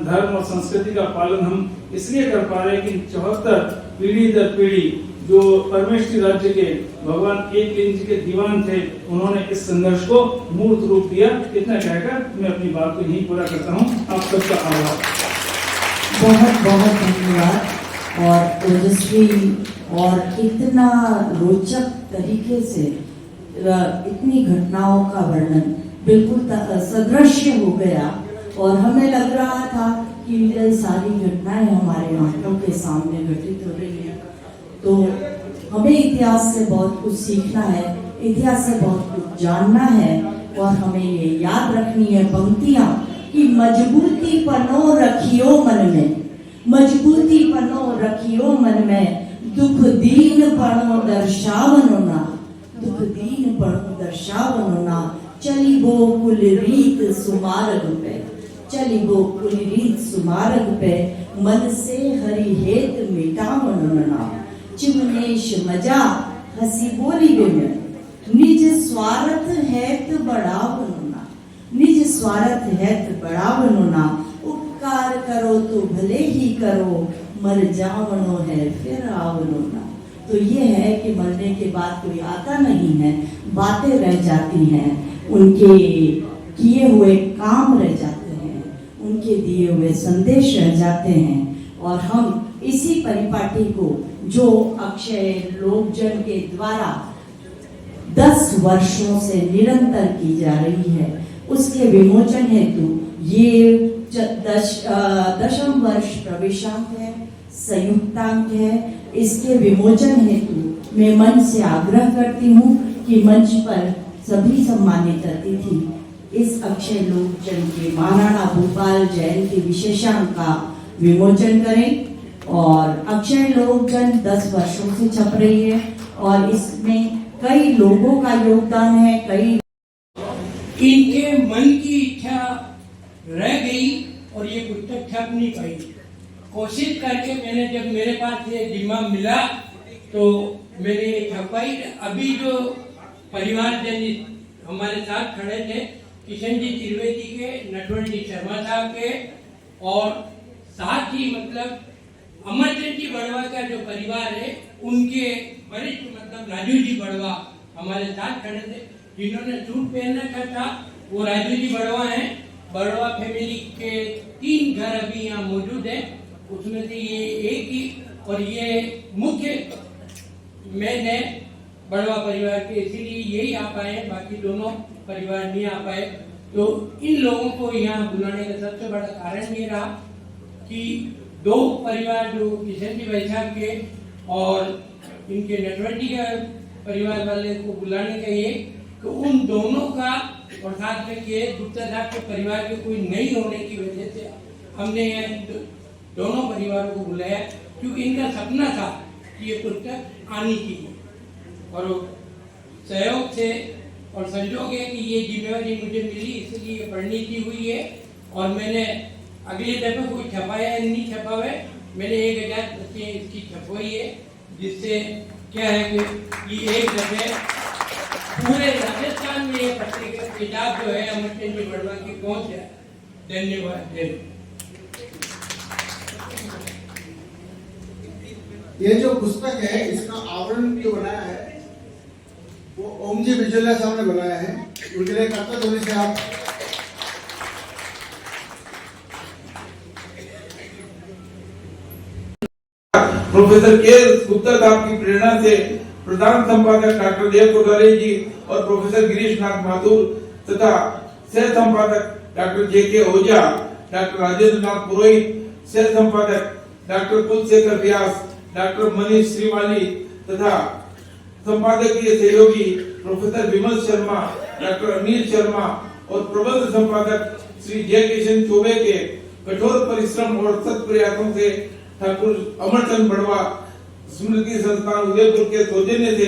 धर्म और संस्कृति का पालन हम इसलिए कर पा रहे हैं कि 74 पीढ़ी दर पीढ़ी जो परमेश्वरी राज्य के भगवान एक इंच के दीवान थे, उन्होंने इस संघर्ष को मूर्त रूप दिया। इतना कहकर मैं अपनी बात को यहीं पूरा करता हूँ। आप सबका आभार। बहुत बहुत धन्यवाद। और ओजस्वी और इतना रोचक तरीके से इतनी घटनाओं का वर्णन बिल्कुल सदृश्य हो गया और हमें लग रहा था कि ये सारी घटनाएं हमारे आंखों के सामने घटित हो रही हैं। तो हमें इतिहास से बहुत कुछ सीखना है, इतिहास से बहुत कुछ जानना है और हमें ये याद रखनी है पंक्तियां कि मजबूती पनो रखियो मन में, मजबूती पनो रखियो मन में, दुख दीन पनो दर्शावनो ना, दुख दीन पनो दर्शावनो ना, चली वो कुल रीत सुमारग पे, चली वो कुल रीत सुमारग पे, मन से हरि हेत मिटावनो ना, चिमनेश मजा हसी बोली में, निज स्वार्थ हेत बढ़ावनो ना, निज स्वार्थ हेत बढ़ावनो ना, उपकार करो तो भले ही करो, मर जावनो है फिर आवनो ना। तो ये है कि मरने के बाद कोई आता नहीं है, बातें रह जाती हैं, उनके किए हुए काम रह जाते हैं, उनके दिए हुए संदेश रह जाते हैं। और हम इसी परिपाटी को जो अक्षय लोकजन के द्वारा 10 वर्षों से निरंतर की जा रही है, उसके विमोचन हेतु ये दशम वर्ष प्रवेशांक है, संयुक्तांक है। इसके विमोचन हेतु मैं मंच से आग्रह करती हूँ कि मंच पर सभी सम्मानित अतिथि इस अक्षय लोकजन के महाराणा भूपाल जयंती विशेषांक का विमोचन करें। और अक्षय लोकजन 10 वर्षों से छप रही है और इसमें कई लोगों का योगदान है, कई इनके मन की इच्छा रह गई और ये पुस्तक छप नहीं पाई। कोशिश करके मैंने, जब मेरे पास ये जिम्मा मिला तो मैंने ये छपाई। अभी जो परिवारजन हमारे साथ खड़े थे, किशन जी त्रिवेदी के, नटवर जी शर्मा साहब के, और साथ ही मतलब अमरचंद जी बड़वा का जो परिवार है उनके वरिष्ठ मतलब राजू जी बड़वा हमारे साथ खड़े थे। जिन्होंने सूट पहन रखा था वो राजू जी बड़वा हैं। बड़वा फैमिली के 3 घर अभी यहाँ मौजूद है, उसमें से ये एक ही, और ये मुख्य मेन है बड़वा परिवार के, इसीलिए यही आ पाए, बाकी दोनों परिवार नहीं आ पाए। तो इन लोगों को यहाँ बुलाने का सबसे बड़ा कारण ये रहा कि 2 परिवार जो किशन जी भाई साहब के और इनके नटवटी का परिवार वाले को बुलाने का ये कि उन दोनों का, और साथ में ये गुप्ता साहब के परिवार के कोई नहीं होने की वजह से हमने यहाँ दोनों परिवारों को बुलाया, क्योंकि इनका सपना था कि ये पुस्तक आनी चाहिए। और सहयोग से और संजोग है कि ये जिम्मेवारी मुझे मिली, इसलिए पढ़नी की हुई है। और मैंने अगले दफे कोई छपाया नहीं छपा है, मैंने 1000 प्रतियां इसकी छपवाई है, जिससे क्या है कि ये एक दफे पूरे राजस्थान में ये पत्रिका किताब जो है अमरचंद जी बड़वा की पहुंच जाए। धन्यवाद। ये जो पुस्तक है इसका आवरण जो बनाया है वो ओम जी बिजलिया साहब ने बनाया है। उनके लिए करता धोनी से आप प्रोफेसर के गुप्ता साहब की प्रेरणा से प्रधान संपादक डॉक्टर देव कोठारी जी और प्रोफेसर गिरीश नाथ माथुर तथा सह संपादक doctor J K. Ojha, doctor Rajendra Nath पुरोहित, सह संपादक डॉक्टर कुलशेखर व्यास, डॉक्टर मनीष श्रीमाली तथा संपादकीय सहयोगी प्रोफेसर विमल शर्मा, डॉक्टर अनिल शर्मा और प्रबंध संपादक श्री जय किशन चौबे के कठोर परिश्रम और सत प्रयासों से ठाकुर अमरचंद बड़वा स्मृति संस्थान उदयपुर के सौजन्य से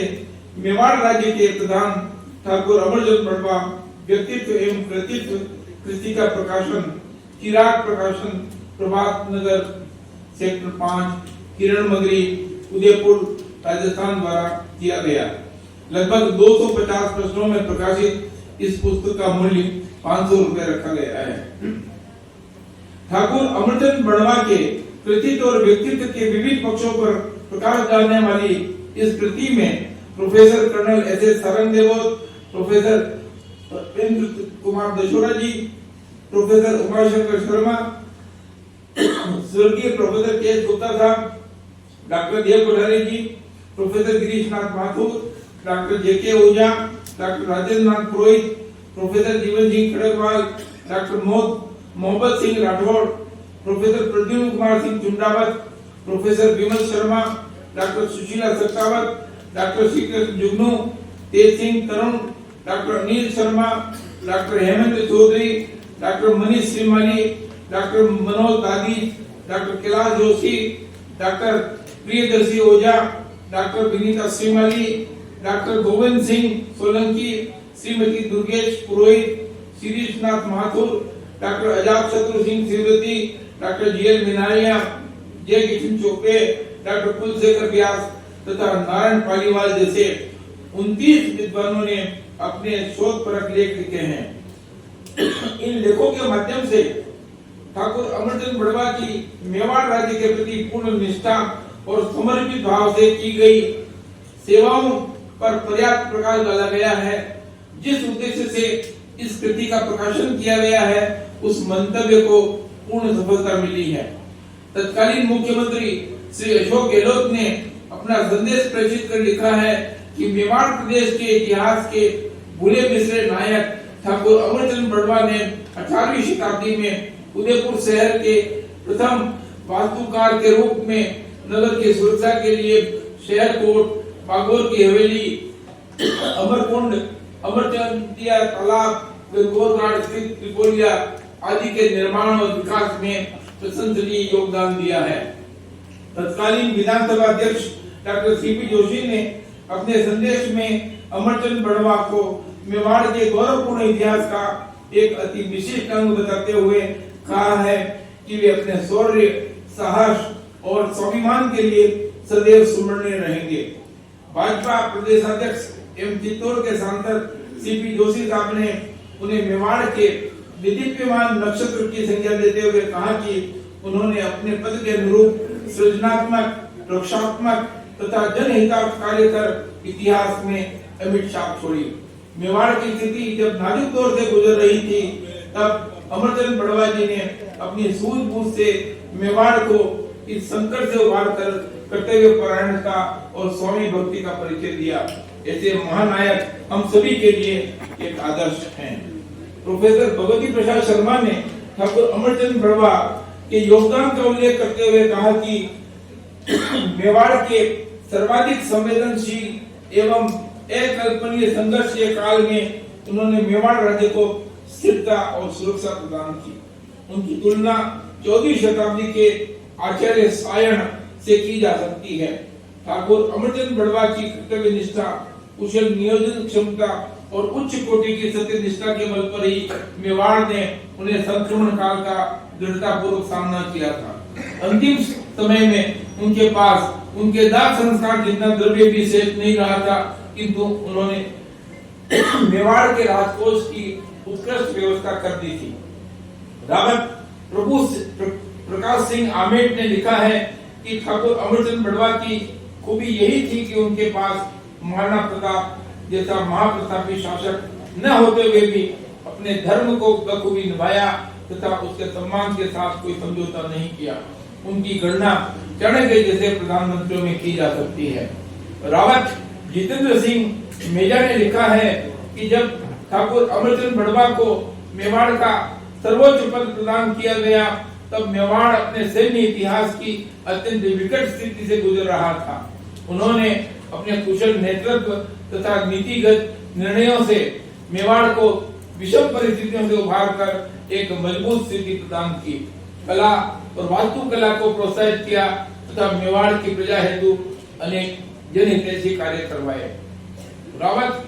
मेवाड़ राज्य के प्रधान ठाकुर अमरचंद बड़वा व्यक्तित्व एवं कृतित्व कृति का प्रकाशन चिराग प्रकाशन प्रभात नगर सेक्टर 5 किरण मगरी उदयपुर राजस्थान द्वारा किया गया। लगभग 250 प्रश्नों में प्रकाशित इस पुस्तक का मूल्य 500 रुपए रखा गया है। ठाकुर अमरचंद बड़वा के कृतित्व और व्यक्तित्व के विविध पक्षों पर प्रकाश डालने वाली इस कृति में professor colonel S S. Sarangdevot, professor Indra Kumar Dashora ji, professor Umashankar Sharma, स्वर्गीय professor K. Gupta sahab, doctor Dev Kothari ji, professor Girish Nath Mathur, doctor J K. Ojha, doctor Rajendra Nath Purohit, professor Jeevan Singh Khadgawal, doctor Mohammad Singh Rathore, professor Pradyumna Kumar Singh Chundawat, professor Vimal Sharma, doctor Sushila Sattawat, doctor Shrikrishna Jugnu, Tej Singh Tarun, doctor Anil Sharma, doctor Hemant Chaudhary, doctor Manish Shrimali, doctor Manoj दादी, डॉक्टर कैलाश जोशी, डॉक्टर प्रियदर्शी ओझा, डॉक्टर विनीता श्रीमाली, डॉक्टर गोविंद सिंह सोलंकी, श्रीमती दुर्गेश पुरोहित, शिरीष नाथ माथुर, डॉक्टर अजात शत्रु सिंह सिवरती, डॉक्टर जीएल मिनारिया, जे किशन चोपड़े, डॉक्टर कुलशेखर व्यास तथा नारायण पालीवाल जैसे 29 विद्वानों ने अपने शोधपरक लेख लिखे हैं। इन लेखों के माध्यम से ठाकुर अमरचंद बड़वा की मेवाड़ राज्य के प्रति पूर्ण निष्ठा और समर्पित भाव से की गई सेवाओं पर पर्याप्त प्रकाश डाला गया है। जिस उद्देश्य से इस कृति का प्रकाशन किया गया है उस मंतव्य को पूर्ण सफलता मिली है। तत्कालीन मुख्यमंत्री श्री अशोक गहलोत ने अपना संदेश प्रेषित कर लिखा है कि मेवाड़ प्रदेश के इतिहास के भूले बिसरे नायक ठाकुर अमरचंद बड़वा ने 18वीं शताब्दी में उदयपुर शहर के प्रथम वास्तुकार के रूप में नगर की सुरक्षा के लिए शहर कोट, बागोर की हवेली, अमरकुंड, अमरचंदिया तालाब, गंगोरघाट स्थित त्रिपोलिया आदि के निर्माण और विकास में प्रशंसनीय योगदान दिया है। तत्कालीन विधानसभा अध्यक्ष डॉक्टर सीपी जोशी ने अपने संदेश में अमरचंद बड़वा को मेवाड़ के गौरवपूर्ण इतिहास का एक अति विशिष्ट अंग बताते हुए कहा है कि वे अपने शौर्य, साहस और स्वाभिमान के लिए सदैव स्मरणीय रहेंगे। भाजपा प्रदेश अध्यक्ष एवं चित्तौड़ के सांसद सीपी जोशी साहब ने उन्हें मेवाड़ के विदिप्यमान नक्षत्र की संज्ञा देते हुए कहा कि उन्होंने अपने पद के अनुरूप सृजनात्मक, रक्षात्मक तथा जनहितार्थ कार्य कर इतिहास में अमिट छाप छोड़ी। मेवाड़ की स्थिति जब नाजुक दौर से गुजर रही थी तब अमरचंद बड़वा जी ने अपनी सूझबूझ से मेवाड़ को इस संकट से उबार कर कर्तव्य परायणता और स्वामी भक्ति का परिचय दिया। ऐसे महानायक हम सभी के लिए एक आदर्श हैं। प्रोफेसर भगवती प्रसाद शर्मा ने ठाकुर अमरचंद बड़वा के योगदान का उल्लेख करते हुए कहा कि मेवाड़ के सर्वाधिक संवेदनशील एवं अकल्पनीय संघर्ष के काल में उन्होंने मेवाड़ राज्य को स्थिरता और सुरक्षा प्रदान की। उनकी तुलना 14वीं शताब्दी के आचार्य सायण से की जा सकती है। ठाकुर अमरचंद बड़वा की कर्तव्य निष्ठा, कुशल नियोजन क्षमता और उच्च कोटि की सत्य निष्ठा के बल पर ही मेवाड़ ने उन्हें संक्रमण काल का दृढ़ता पूर्वक सामना किया था। अंतिम समय में उनके पास उनके दाह संस्कार जितना द्रव्य भी शेष नहीं रहा था, किंतु उन्होंने मेवाड़ के राजकोष की उत्कृष्ट व्यवस्था कर दी थी। रावत प्रभु प्रकाश सिंह आमेट ने लिखा है कि ठाकुर अमरचंद बड़वा की खूबी यही थी कि उनके पास महाराणा प्रताप जैसा महाप्रतापी शासक न होते हुए भी अपने धर्म को बखूबी निभाया तथा उसके सम्मान के साथ कोई समझौता नहीं किया। उनकी गणना चाणक्य जैसे प्रधानमंत्रियों में की जा सकती है। रावत जितेंद्र सिंह मेजा ने लिखा है कि जब ठाकुर अमरचंद बड़वा को मेवाड़ का सर्वोच्च पद प्रदान किया गया तब मेवाड़ अपने सैन्य इतिहास की अत्यंत विकट स्थिति से गुजर रहा था। उन्होंने अपने कुशल नेतृत्व तथा नीतिगत निर्णयों से मेवाड़ को विषम परिस्थितियों से उभार कर एक मजबूत स्थिति प्रदान की, कला और वास्तुकला को प्रोत्साहित किया तथा मेवाड़ की प्रजा हेतु अनेक जनहितैषी कार्य करवाए। रावत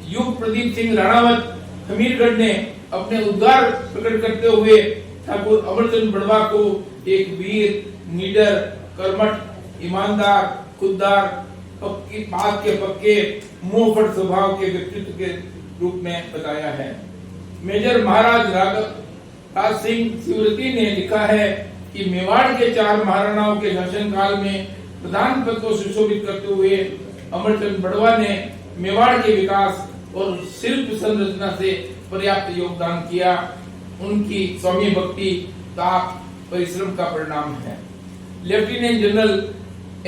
युग प्रदीप सिंह राणावत हमीरगढ़ ने अपने उद्गार प्रकट करते हुए ठाकुर अमरचंद बड़वा को एक वीर, निडर, कर्मठ, ईमानदार, खुददार, पक्की बात के पक्के, मुंहफट स्वभाव के व्यक्तित्व के रूप में बताया है। मेजर महाराज राज सिंह सिवरती ने लिखा है कि मेवाड़ के 4 महाराणाओं के शासनकाल में प्रधान पद को सुशोभित करते हुए अमरचंद बड़वा ने मेवाड़ के विकास और शिल्प संरचना से पर्याप्त योगदान किया। उनकी स्वामी भक्ति, ताप, परिश्रम का परिणाम है। Lieutenant general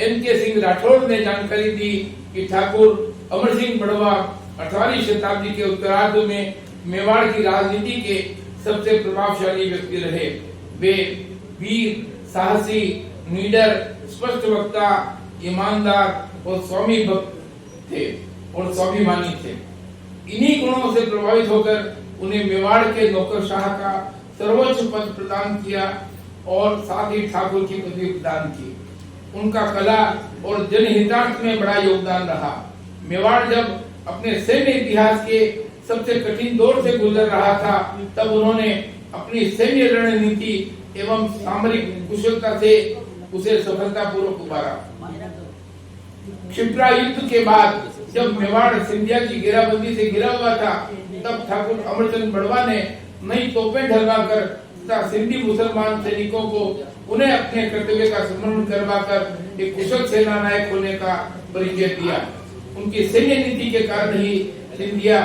NK Singh Rathore ने जानकारी दी कि ठाकुर अमर सिंह बड़वा 18वीं शताब्दी के उत्तरार्ध में मेवाड़ की राजनीति के सबसे प्रभावशाली व्यक्ति रहे। वे वीर, साहसी, निडर, स्पष्ट वक्ता, ईमानदार और स्वामी भक्त थे और स्वाभिमानी थे। इन्हीं गुणों से प्रभावित होकर उन्हें मेवाड़ के नौकरशाह का सर्वोच्च पद प्रदान किया और साथ ही ठाकुर की पदवी प्रदान की। उनका कला और जनहितार्थ में बड़ा योगदान रहा। मेवाड़ जब अपने सैन्य इतिहास के सबसे कठिन दौर से गुजर रहा था, तब उन्होंने अपनी सैन्य रणनीति एवं सामरिक कुशलता से उसे सफलतापूर्वक उबारा। क्षिप्रा युद्ध के बाद जब मेवाड़ सिंधिया की घेराबंदी से घिरा हुआ था, तब ठाकुर अमरचंद बड़वा ने नई तोपें ढलवाकर तथा सिंधी मुसलमान सैनिकों को उन्हें अपने कर्तव्य का स्मरण करवाकर एक कुशल सेना नायक होने का परिचय दिया। उनकी सैन्य नीति के कारण ही सिंधिया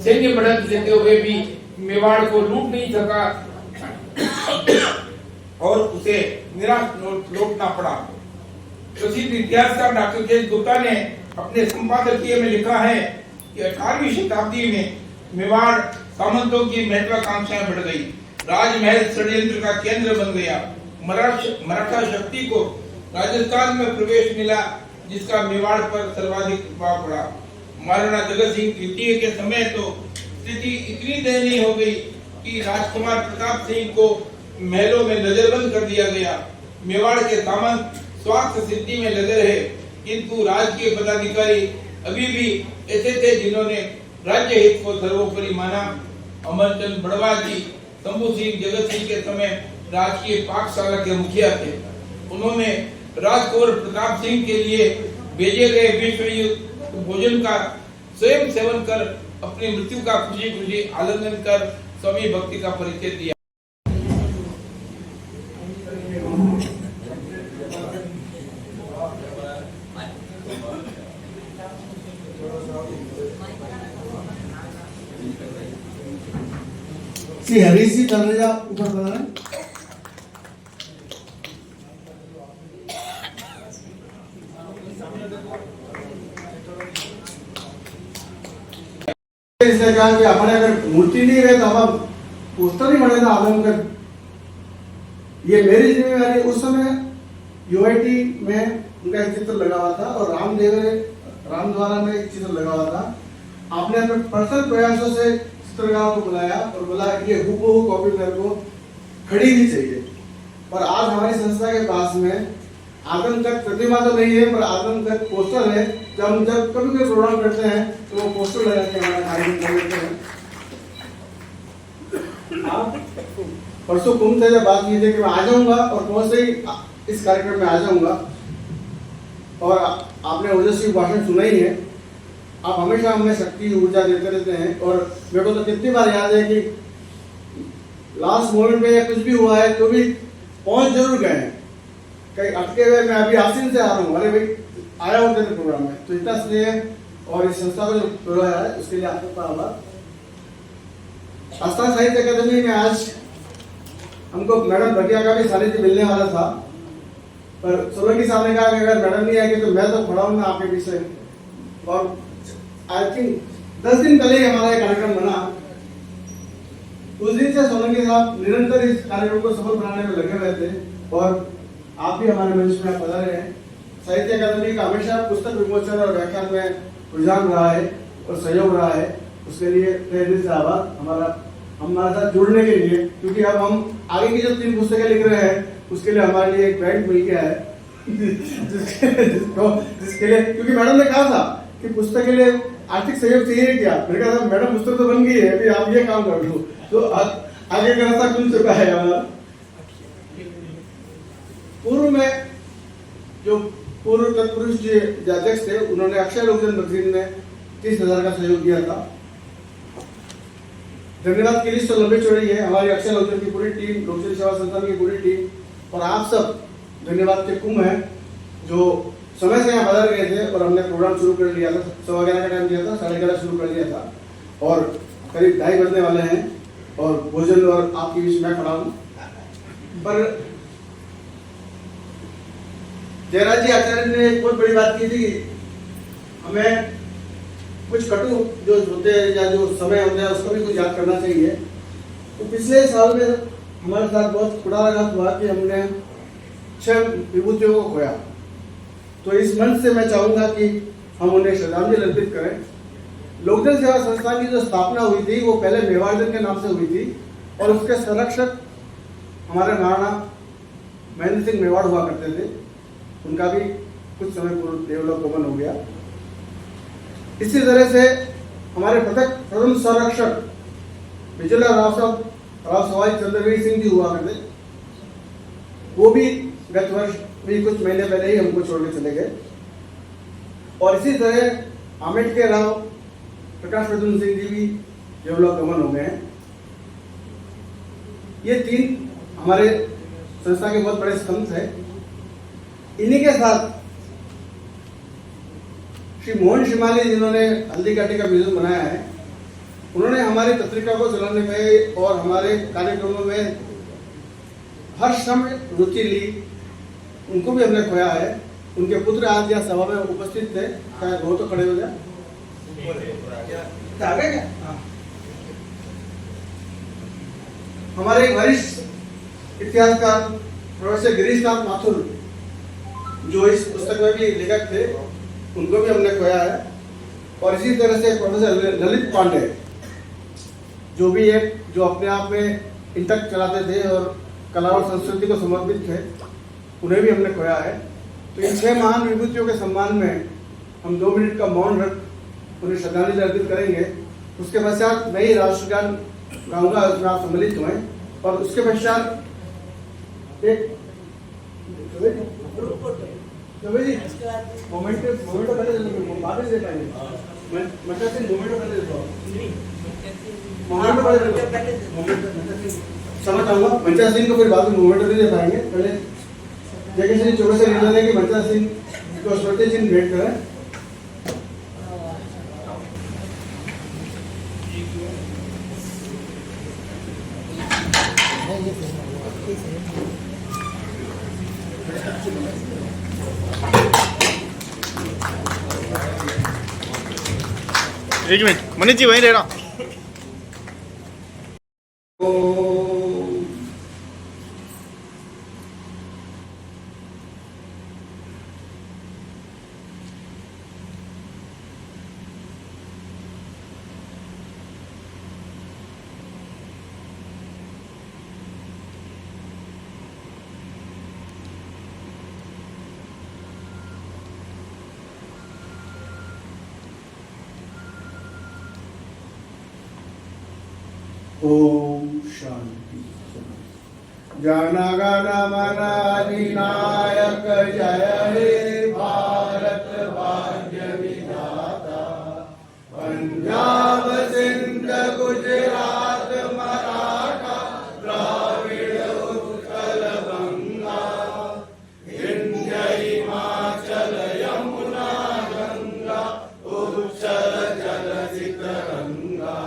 सैन्य बढ़त देते हुए भी मेवाड़ को लूट नहीं सका और उसे निराश लौटना पड़ा। प्रसिद्ध इतिहासकार डॉक्टर के गुप्ता ने अपने संपादकीय में लिखा है कि 18वीं शताब्दी में मेवाड़ सामंतों की महत्वाकांक्षाएं बढ़ गई। राजमहल षड्यंत्र का केंद्र बन गया। मराठा शक्ति को राजस्थान में प्रवेश मिला, जिसका मेवाड़ पर सर्वाधिक प्रभाव पड़ा। महाराणा जगत सिंह द्वितीय के समय तो स्थिति इतनी दयनीय हो गई कि राजकुमार प्रताप सिंह को महलों में नजरबंद कर दिया गया। मेवाड़ के सामंत स्वार्थ सिद्धि में लगे रहे, किंतु राजकीय पदाधिकारी अभी भी ऐसे थे जिन्होंने राज्य हित को सर्वोपरि माना। अमरचंद बड़वा जी शंभू सिंह जगत सिंह के समय राजकीय पाकशाला के मुखिया थे। उन्होंने राजकुमार प्रताप सिंह के लिए भेजे गए विश्व भोजन का स्वयं सेवन कर अपनी मृत्यु का खुशी खुशी आलिंगन कर स्वामी भक्ति का परिचय दिया। श्री हरीश जी चल रहे ऊपर बना इसने कहा कि अपने अगर मूर्ति नहीं रहे तो हम पोस्टर नहीं बनेगा आलम कर। ये मेरी जिम्मेवारी। उस समय यूआईटी में उनका एक चित्र लगा हुआ था और रामद्वारा में एक चित्र लगा हुआ था। आपने अपने पर्सनल प्रयासों से चित्रकारों को बुलाया और बोला ये हूबहू कॉपी मेरे को खड़ी ही चाहिए। और आज हमारी संस्था के पास में आदमकद प्रतिमा तो नहीं है, पर आदमकद पोस्टर है। जब कभी कोई प्रोग्राम करते हैं तो वो पोस्टर लगा के हमारा कार्यक्रम कर लेते हैं। आप परसों कुंभ से जब बात कीजिए कि मैं आ जाऊंगा और कौन से ही इस कार्यक्रम में आ जाऊंगा। और आपने ओजस्वी भाषण सुना ही है। आप हमेशा हमें शक्ति ऊर्जा देते रहते हैं। और मेरे को तो कितनी बार याद है कि लास्ट मोमेंट में या कुछ भी हुआ है तो भी पहुंच जरूर गए हैं। कहीं अटके हुए मैं अभी आसिन से आ रहा हूँ, अरे भाई आया हूँ तेरे प्रोग्राम में, तो इतना स्नेह और इस संस्था को जो बुलाया है उसके लिए आपको आभार। आस्था साहित्य अकादमी में आज हमको मैडम भटिया का भी सानिध्य मिलने वाला था, पर सोलंकी साहब ने कहा कि अगर मैडम नहीं आएगी तो मैं तो खड़ा हूँ आपके पीछे। और आई थिंक 10 दिन पहले ही हमारा कार्यक्रम बना। उस दिन से सोलंकी साहब निरंतर इस कार्यक्रम को सफल बनाने में लगे हुए थे और आप भी हमारे मंच में पधारे हैं। साहित्य अकादमी का हमेशा पुस्तक विमोचन और व्याख्यान में रुझान रहा है और सहयोग रहा है। उसके लिए तहे दिल से आभार हमारे साथ जुड़ने के लिए, क्योंकि अब हम आगे की जो 3 पुस्तकें लिख रहे हैं उसके लिए हमारे लिए एक ग्रांट मिल गया है जिसके लिए, क्योंकि मैडम ने कहा था कि पुस्तक के लिए आर्थिक सहयोग चाहिए क्या। मैंने कहा था मैडम पुस्तक तो बन गई है, अभी आप ये काम कर लो, तो आगे का रास्ता खुल चुका है हमारा। पूर्व में जो पूर्व तत्पुरुष जी अध्यक्ष थे उन्होंने अक्षय लोकजन बकरीन में 30,000 का सहयोग दिया था। धन्यवाद की लिस्ट तो लंबी चौड़ी है। हमारी अक्षय लोकजन की पूरी टीम, लोकजन सेवा संस्थान की पूरी टीम और आप सब धन्यवाद के कुंभ हैं जो समय से यहाँ बदल गए थे। और हमने प्रोग्राम शुरू कर लिया था, 11:15 का टाइम दिया था, 11:30 शुरू कर दिया था और करीब 2:30 बजने वाले हैं और भोजन और आपके बीच में खड़ा हूँ। पर जयराज जी आचार्य ने एक बहुत बड़ी बात की थी, हमें कुछ कटु जो होते हैं या जो समय होता है उसको भी कुछ याद करना चाहिए। तो पिछले साल में हमारे साथ बहुत खुदाघात हुआ कि हमने 6 विभूतियों को खोया। तो इस मंच से मैं चाहूंगा कि हम उन्हें श्रद्धांजलि अर्पित करें। लोकजन सेवा संस्थान की जो स्थापना हुई थी वो पहले मेवाड़ जन के नाम से हुई थी और उसके संरक्षक हमारे महाराणा महेंद्र सिंह मेवाड़ हुआ करते थे, उनका भी कुछ समय पूर्व देवलोकगमन हो गया। इसी तरह से हमारे प्रथम संरक्षक विजयलाल राव सवाई चंद्रवीर सिंह जी हुआ करते, वो भी गत वर्ष भी कुछ महीने पहले ही हमको छोड़ के चले गए। और इसी तरह आमेट के राव प्रकाश प्रद्युम्न सिंह जी भी देवलोकगमन हो गए हैं। ये 3 हमारे संस्था के बहुत बड़े संत हैं। इन्हीं के साथ श्री मोहन शिमाली, जिन्होंने हल्दी घाटी का म्यूजियम बनाया है, उन्होंने हमारी पत्रिका को चलाने में और हमारे कार्यक्रमों में हर समय रुचि ली। उनको भी हमने खोया है। उनके पुत्र आज यहाँ सभा में उपस्थित थे, शायद वो तो खड़े हो जाए। आगे क्या? हमारे एक वरिष्ठ इतिहासकार प्रोफेसर गिरीशनाथ माथुर, जो इस पुस्तक में भी लेखक थे, उनको भी हमने खोया है। और इसी तरह से प्रोफेसर ललित पांडे, जो भी जो अपने आप में इंटक चलाते थे और कला और संस्कृति को समर्पित थे, उन्हें भी हमने खोया है। तो इन 6 महान विभूतियों के सम्मान में हम 2 मिनट का मौन रख उन्हें श्रद्धांजलि अर्पित करेंगे। उसके पश्चात मैं ही राष्ट्रगान गाऊंगा, उसमें आप सम्मिलित हुए। और उसके पश्चात एक मोमेंट पहले बाद में दे पाएंगे, समझ आऊंगा। मंचा सिंह को फिर बाद में मोमेंट नहीं दे पाएंगे, पहले जगह श्री चौबे से निर्णय लें कि मंचा सिंह को स्मृति चिन्ह भेंट करें। एक मिनट मनीष जी वहीं रहना। ओम शांति। जनगण मन अधिनायक जय हे भारत भाग्य विधाता, पंजाब सिंध गुजरात मराठा द्राविड़ उत्कल गंगा, विंध्य हिमाचल यमुना गंगा, उच्चल जलधि तरंगा,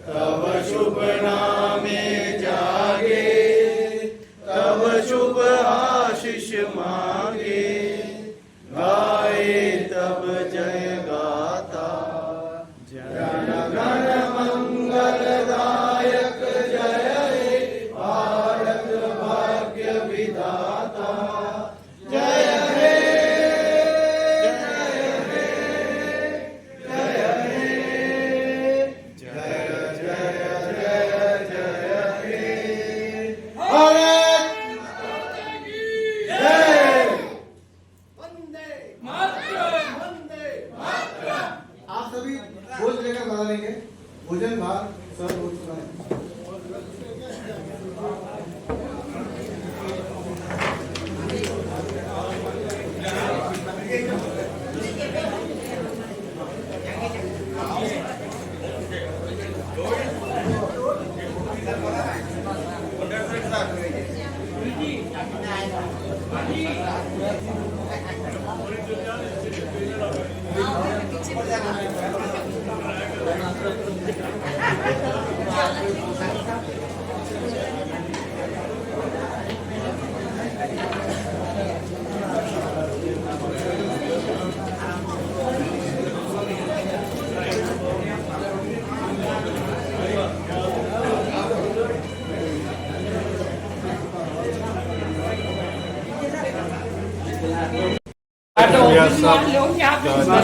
तब शुभ नामे जागे, तब शुभ आशीष मांगे, गाए तब जय गाता, जन गण मंगलदायक जय हे भारत भाग्य विधाता, जय हे जय हे जय हे जय जय जय हे भारत जय वंदे मातरम, वंदे मातरम। आप सभी भोज लेकर बना लेंगे। भोजन भार सब हो चुका है।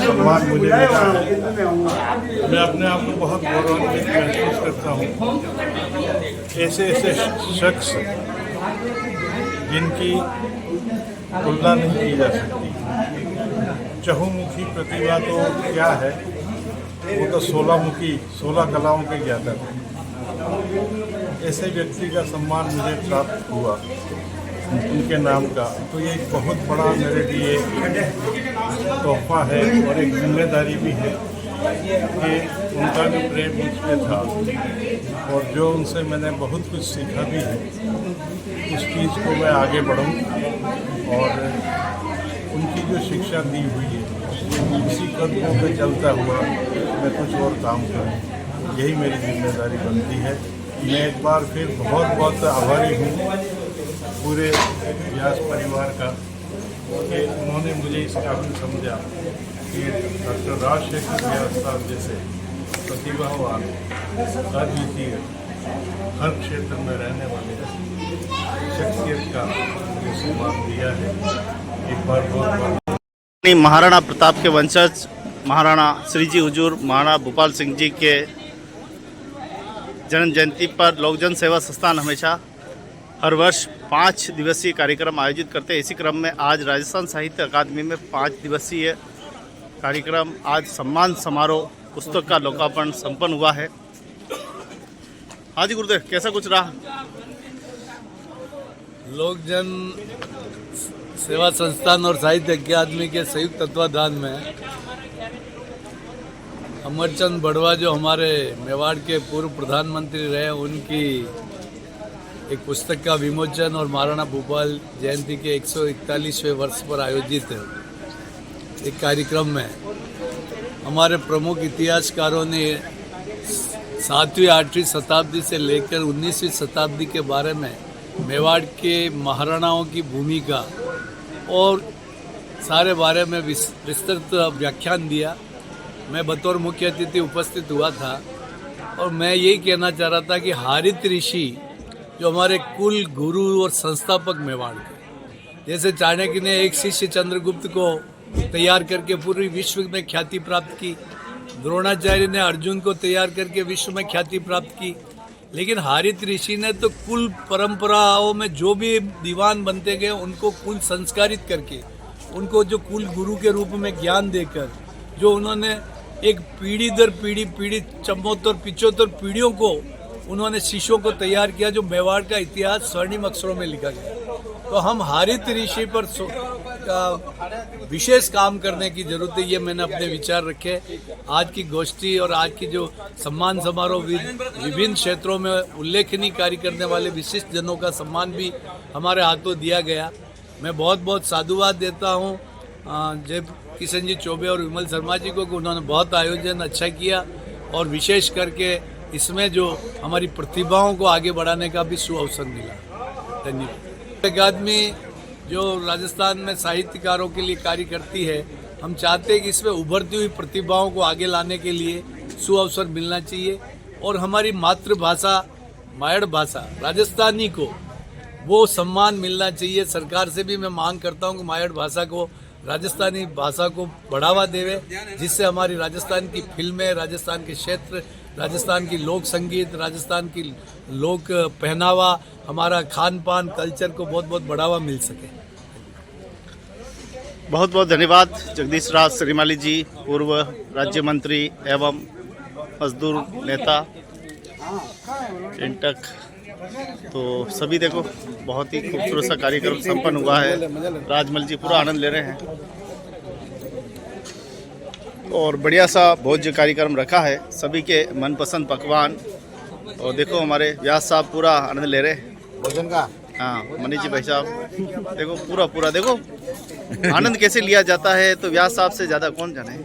सम्मान मुझे मिला है, मैं अपने आप को बहुत गौरवान्वित महसूस करता हूँ। ऐसे ऐसे शख्स जिनकी तुलना नहीं की जा सकती। चहुमुखी प्रतिभा तो क्या है, वो तो 16 कलाओं के ज्ञाता थे। ऐसे व्यक्ति का सम्मान मुझे प्राप्त हुआ उनके नाम का, तो ये एक बहुत बड़ा मेरे लिए तोहफा है और एक जिम्मेदारी भी है कि उनका जो प्रेम मुझ पे था और जो उनसे मैंने बहुत कुछ सीखा भी है, उस चीज़ को मैं आगे बढ़ूं और उनकी जो शिक्षा दी हुई है उसी कदमों पे चलता हुआ मैं कुछ और काम करूं, यही मेरी जिम्मेदारी बनती है। मैं एक बार फिर बहुत बहुत आभारी हूँ पूरे व्यास परिवार का कि उन्होंने मुझे इस काबिल समझा कि डॉक्टर राजशेखर व्यास साहब जैसे प्रतिभावान अद्वितीय हर क्षेत्र में रहने वाले शख्सियत का मुझे सम्मान दिया है। एक बार बहुत महाराणा प्रताप के वंशज महाराणा श्री जी हुजूर महाराणा भूपाल सिंह जी के जन्म जयंती पर लोकजन सेवा संस्थान हमेशा हर वर्ष 5 दिवसीय कार्यक्रम आयोजित करते हैं। इसी क्रम में आज राजस्थान साहित्य अकादमी में 5 दिवसीय कार्यक्रम, आज सम्मान समारोह पुस्तक का लोकार्पण संपन्न हुआ है। हाँ जी गुरुदेव, कैसा कुछ रहा? लोकजन सेवा संस्थान और साहित्य अकादमी के संयुक्त तत्वाधान में अमरचंद बड़वा जो हमारे मेवाड़ के पूर्व प्रधानमंत्री रहे, उनकी एक पुस्तक का विमोचन और महाराणा भूपाल जयंती के 141वें वर्ष पर आयोजित एक कार्यक्रम में हमारे प्रमुख इतिहासकारों ने 7वीं 8वीं शताब्दी से लेकर 19वीं शताब्दी के बारे में मेवाड़ के महाराणाओं की भूमिका और सारे बारे में विस्तृत व्याख्यान दिया। मैं बतौर मुख्य अतिथि उपस्थित हुआ था और मैं यही कहना चाह रहा था कि हरित ऋषि जो हमारे कुल गुरु और संस्थापक मेवाड़ के, जैसे चाणक्य ने एक शिष्य चंद्रगुप्त को तैयार करके पूरी विश्व में ख्याति प्राप्त की, द्रोणाचार्य ने अर्जुन को तैयार करके विश्व में ख्याति प्राप्त की, लेकिन हरित ऋषि ने तो कुल परंपराओं में जो भी दीवान बनते गए उनको कुल संस्कारित करके, उनको जो कुल गुरु के रूप में ज्ञान देकर, जो उन्होंने एक पीढ़ी दर पीढ़ी 74 पीढ़ियों को उन्होंने शिष्यों को तैयार किया, जो मेवाड़ का इतिहास स्वर्णिम अक्षरों में लिखा गया। तो हम हरित ऋषि पर विशेष काम करने की जरूरत है, ये मैंने अपने विचार रखे। आज की गोष्ठी और आज की जो सम्मान समारोह विभिन्न क्षेत्रों में उल्लेखनीय कार्य करने वाले विशिष्ट जनों का सम्मान भी हमारे हाथों दिया गया। मैं बहुत बहुत साधुवाद देता हूँ जय किशन जी चौबे और विमल शर्मा जी को कि उन्होंने बहुत आयोजन अच्छा किया और विशेष करके इसमें जो हमारी प्रतिभाओं को आगे बढ़ाने का भी सुअवसर मिला। धन्यवाद। अकादमी जो राजस्थान में साहित्यकारों के लिए कार्य करती है, हम चाहते हैं कि इसमें उभरती हुई प्रतिभाओं को आगे लाने के लिए सुअवसर मिलना चाहिए और हमारी मातृभाषा मायड़ भाषा राजस्थानी को वो सम्मान मिलना चाहिए। सरकार से भी मैं मांग करता हूं कि मायड़ भाषा को, राजस्थानी भाषा को बढ़ावा देवे, जिससे हमारी राजस्थान की फिल्में, राजस्थान के क्षेत्र, राजस्थान की लोक संगीत, राजस्थान की लोक पहनावा, हमारा खान पान कल्चर को बहुत बहुत बढ़ावा मिल सके। बहुत बहुत धन्यवाद जगदीश राज श्रीमाली जी, पूर्व राज्य मंत्री एवं मजदूर नेता इंटक। तो सभी देखो बहुत ही खूबसूरत सा कार्यक्रम संपन्न हुआ है। राजमल जी पूरा आनंद ले रहे हैं और बढ़िया सा भोज्य कार्यक्रम रखा है, सभी के मनपसंद पकवान। और देखो हमारे व्यास साहब पूरा आनंद ले रहे हैं भोजन का। हाँ मनीष जी भाई साहब देखो पूरा देखो आनंद कैसे लिया जाता है, तो व्यास साहब से ज़्यादा कौन जाने।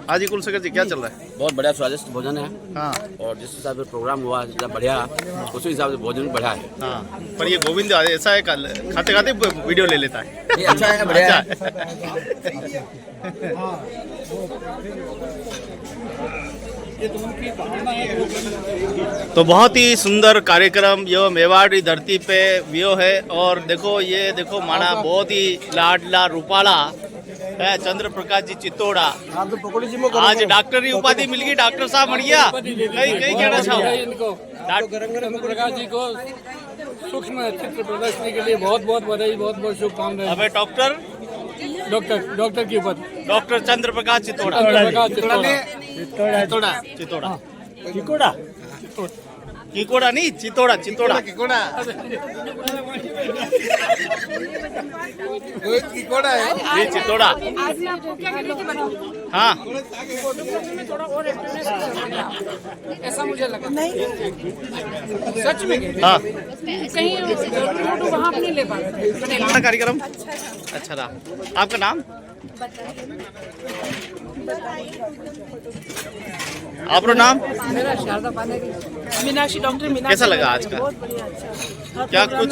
हाजी कुलशेखर जी क्या चल रहा है? बहुत बढ़िया स्वादिष्ट भोजन है। हाँ, और जिस हिसाब से प्रोग्राम हुआ जब बढ़िया, उसी हिसाब से भोजन भी बढ़िया है। हाँ, पर ये गोविंद ऐसा है, कल खाते खाते वीडियो ले लेता है। ये अच्छा है, बढ़िया है। तो बहुत ही सुंदर कार्यक्रम यो मेवाड़ी धरती पे व्यो है। और देखो ये देखो माना बहुत ही लाडला रूपाला है चंद्र प्रकाश जी चित्तौड़ा। आज डॉक्टरी उपाधि मिल गई, डॉक्टर साहब मर गया। कई कहना चाहो प्रकाश जी को सूक्ष्म चित्र प्रदर्शनी के लिए बहुत बहुत बधाई, बहुत बहुत शुभकामनाएं। अब डॉक्टर डॉक्टर की पद डॉक्टर चंद्र प्रकाश चितोड़ा। किकोड़ा नहीं, चितोड़ा। किकोड़ा है। ये चितोड़ा। हाँ, ऐसा मुझे लगा। नहीं सच में हाँ। कहीं वहाँ नहीं ले पा रहे कार्यक्रम अच्छा रहा। आपका नाम? आपका नाम? मेरा शारदा पानेरी, मीनाक्षी, डॉक्टर मीनाक्षी। कैसा लगा आज का? बहुत बढ़िया, अच्छा। क्या कुछ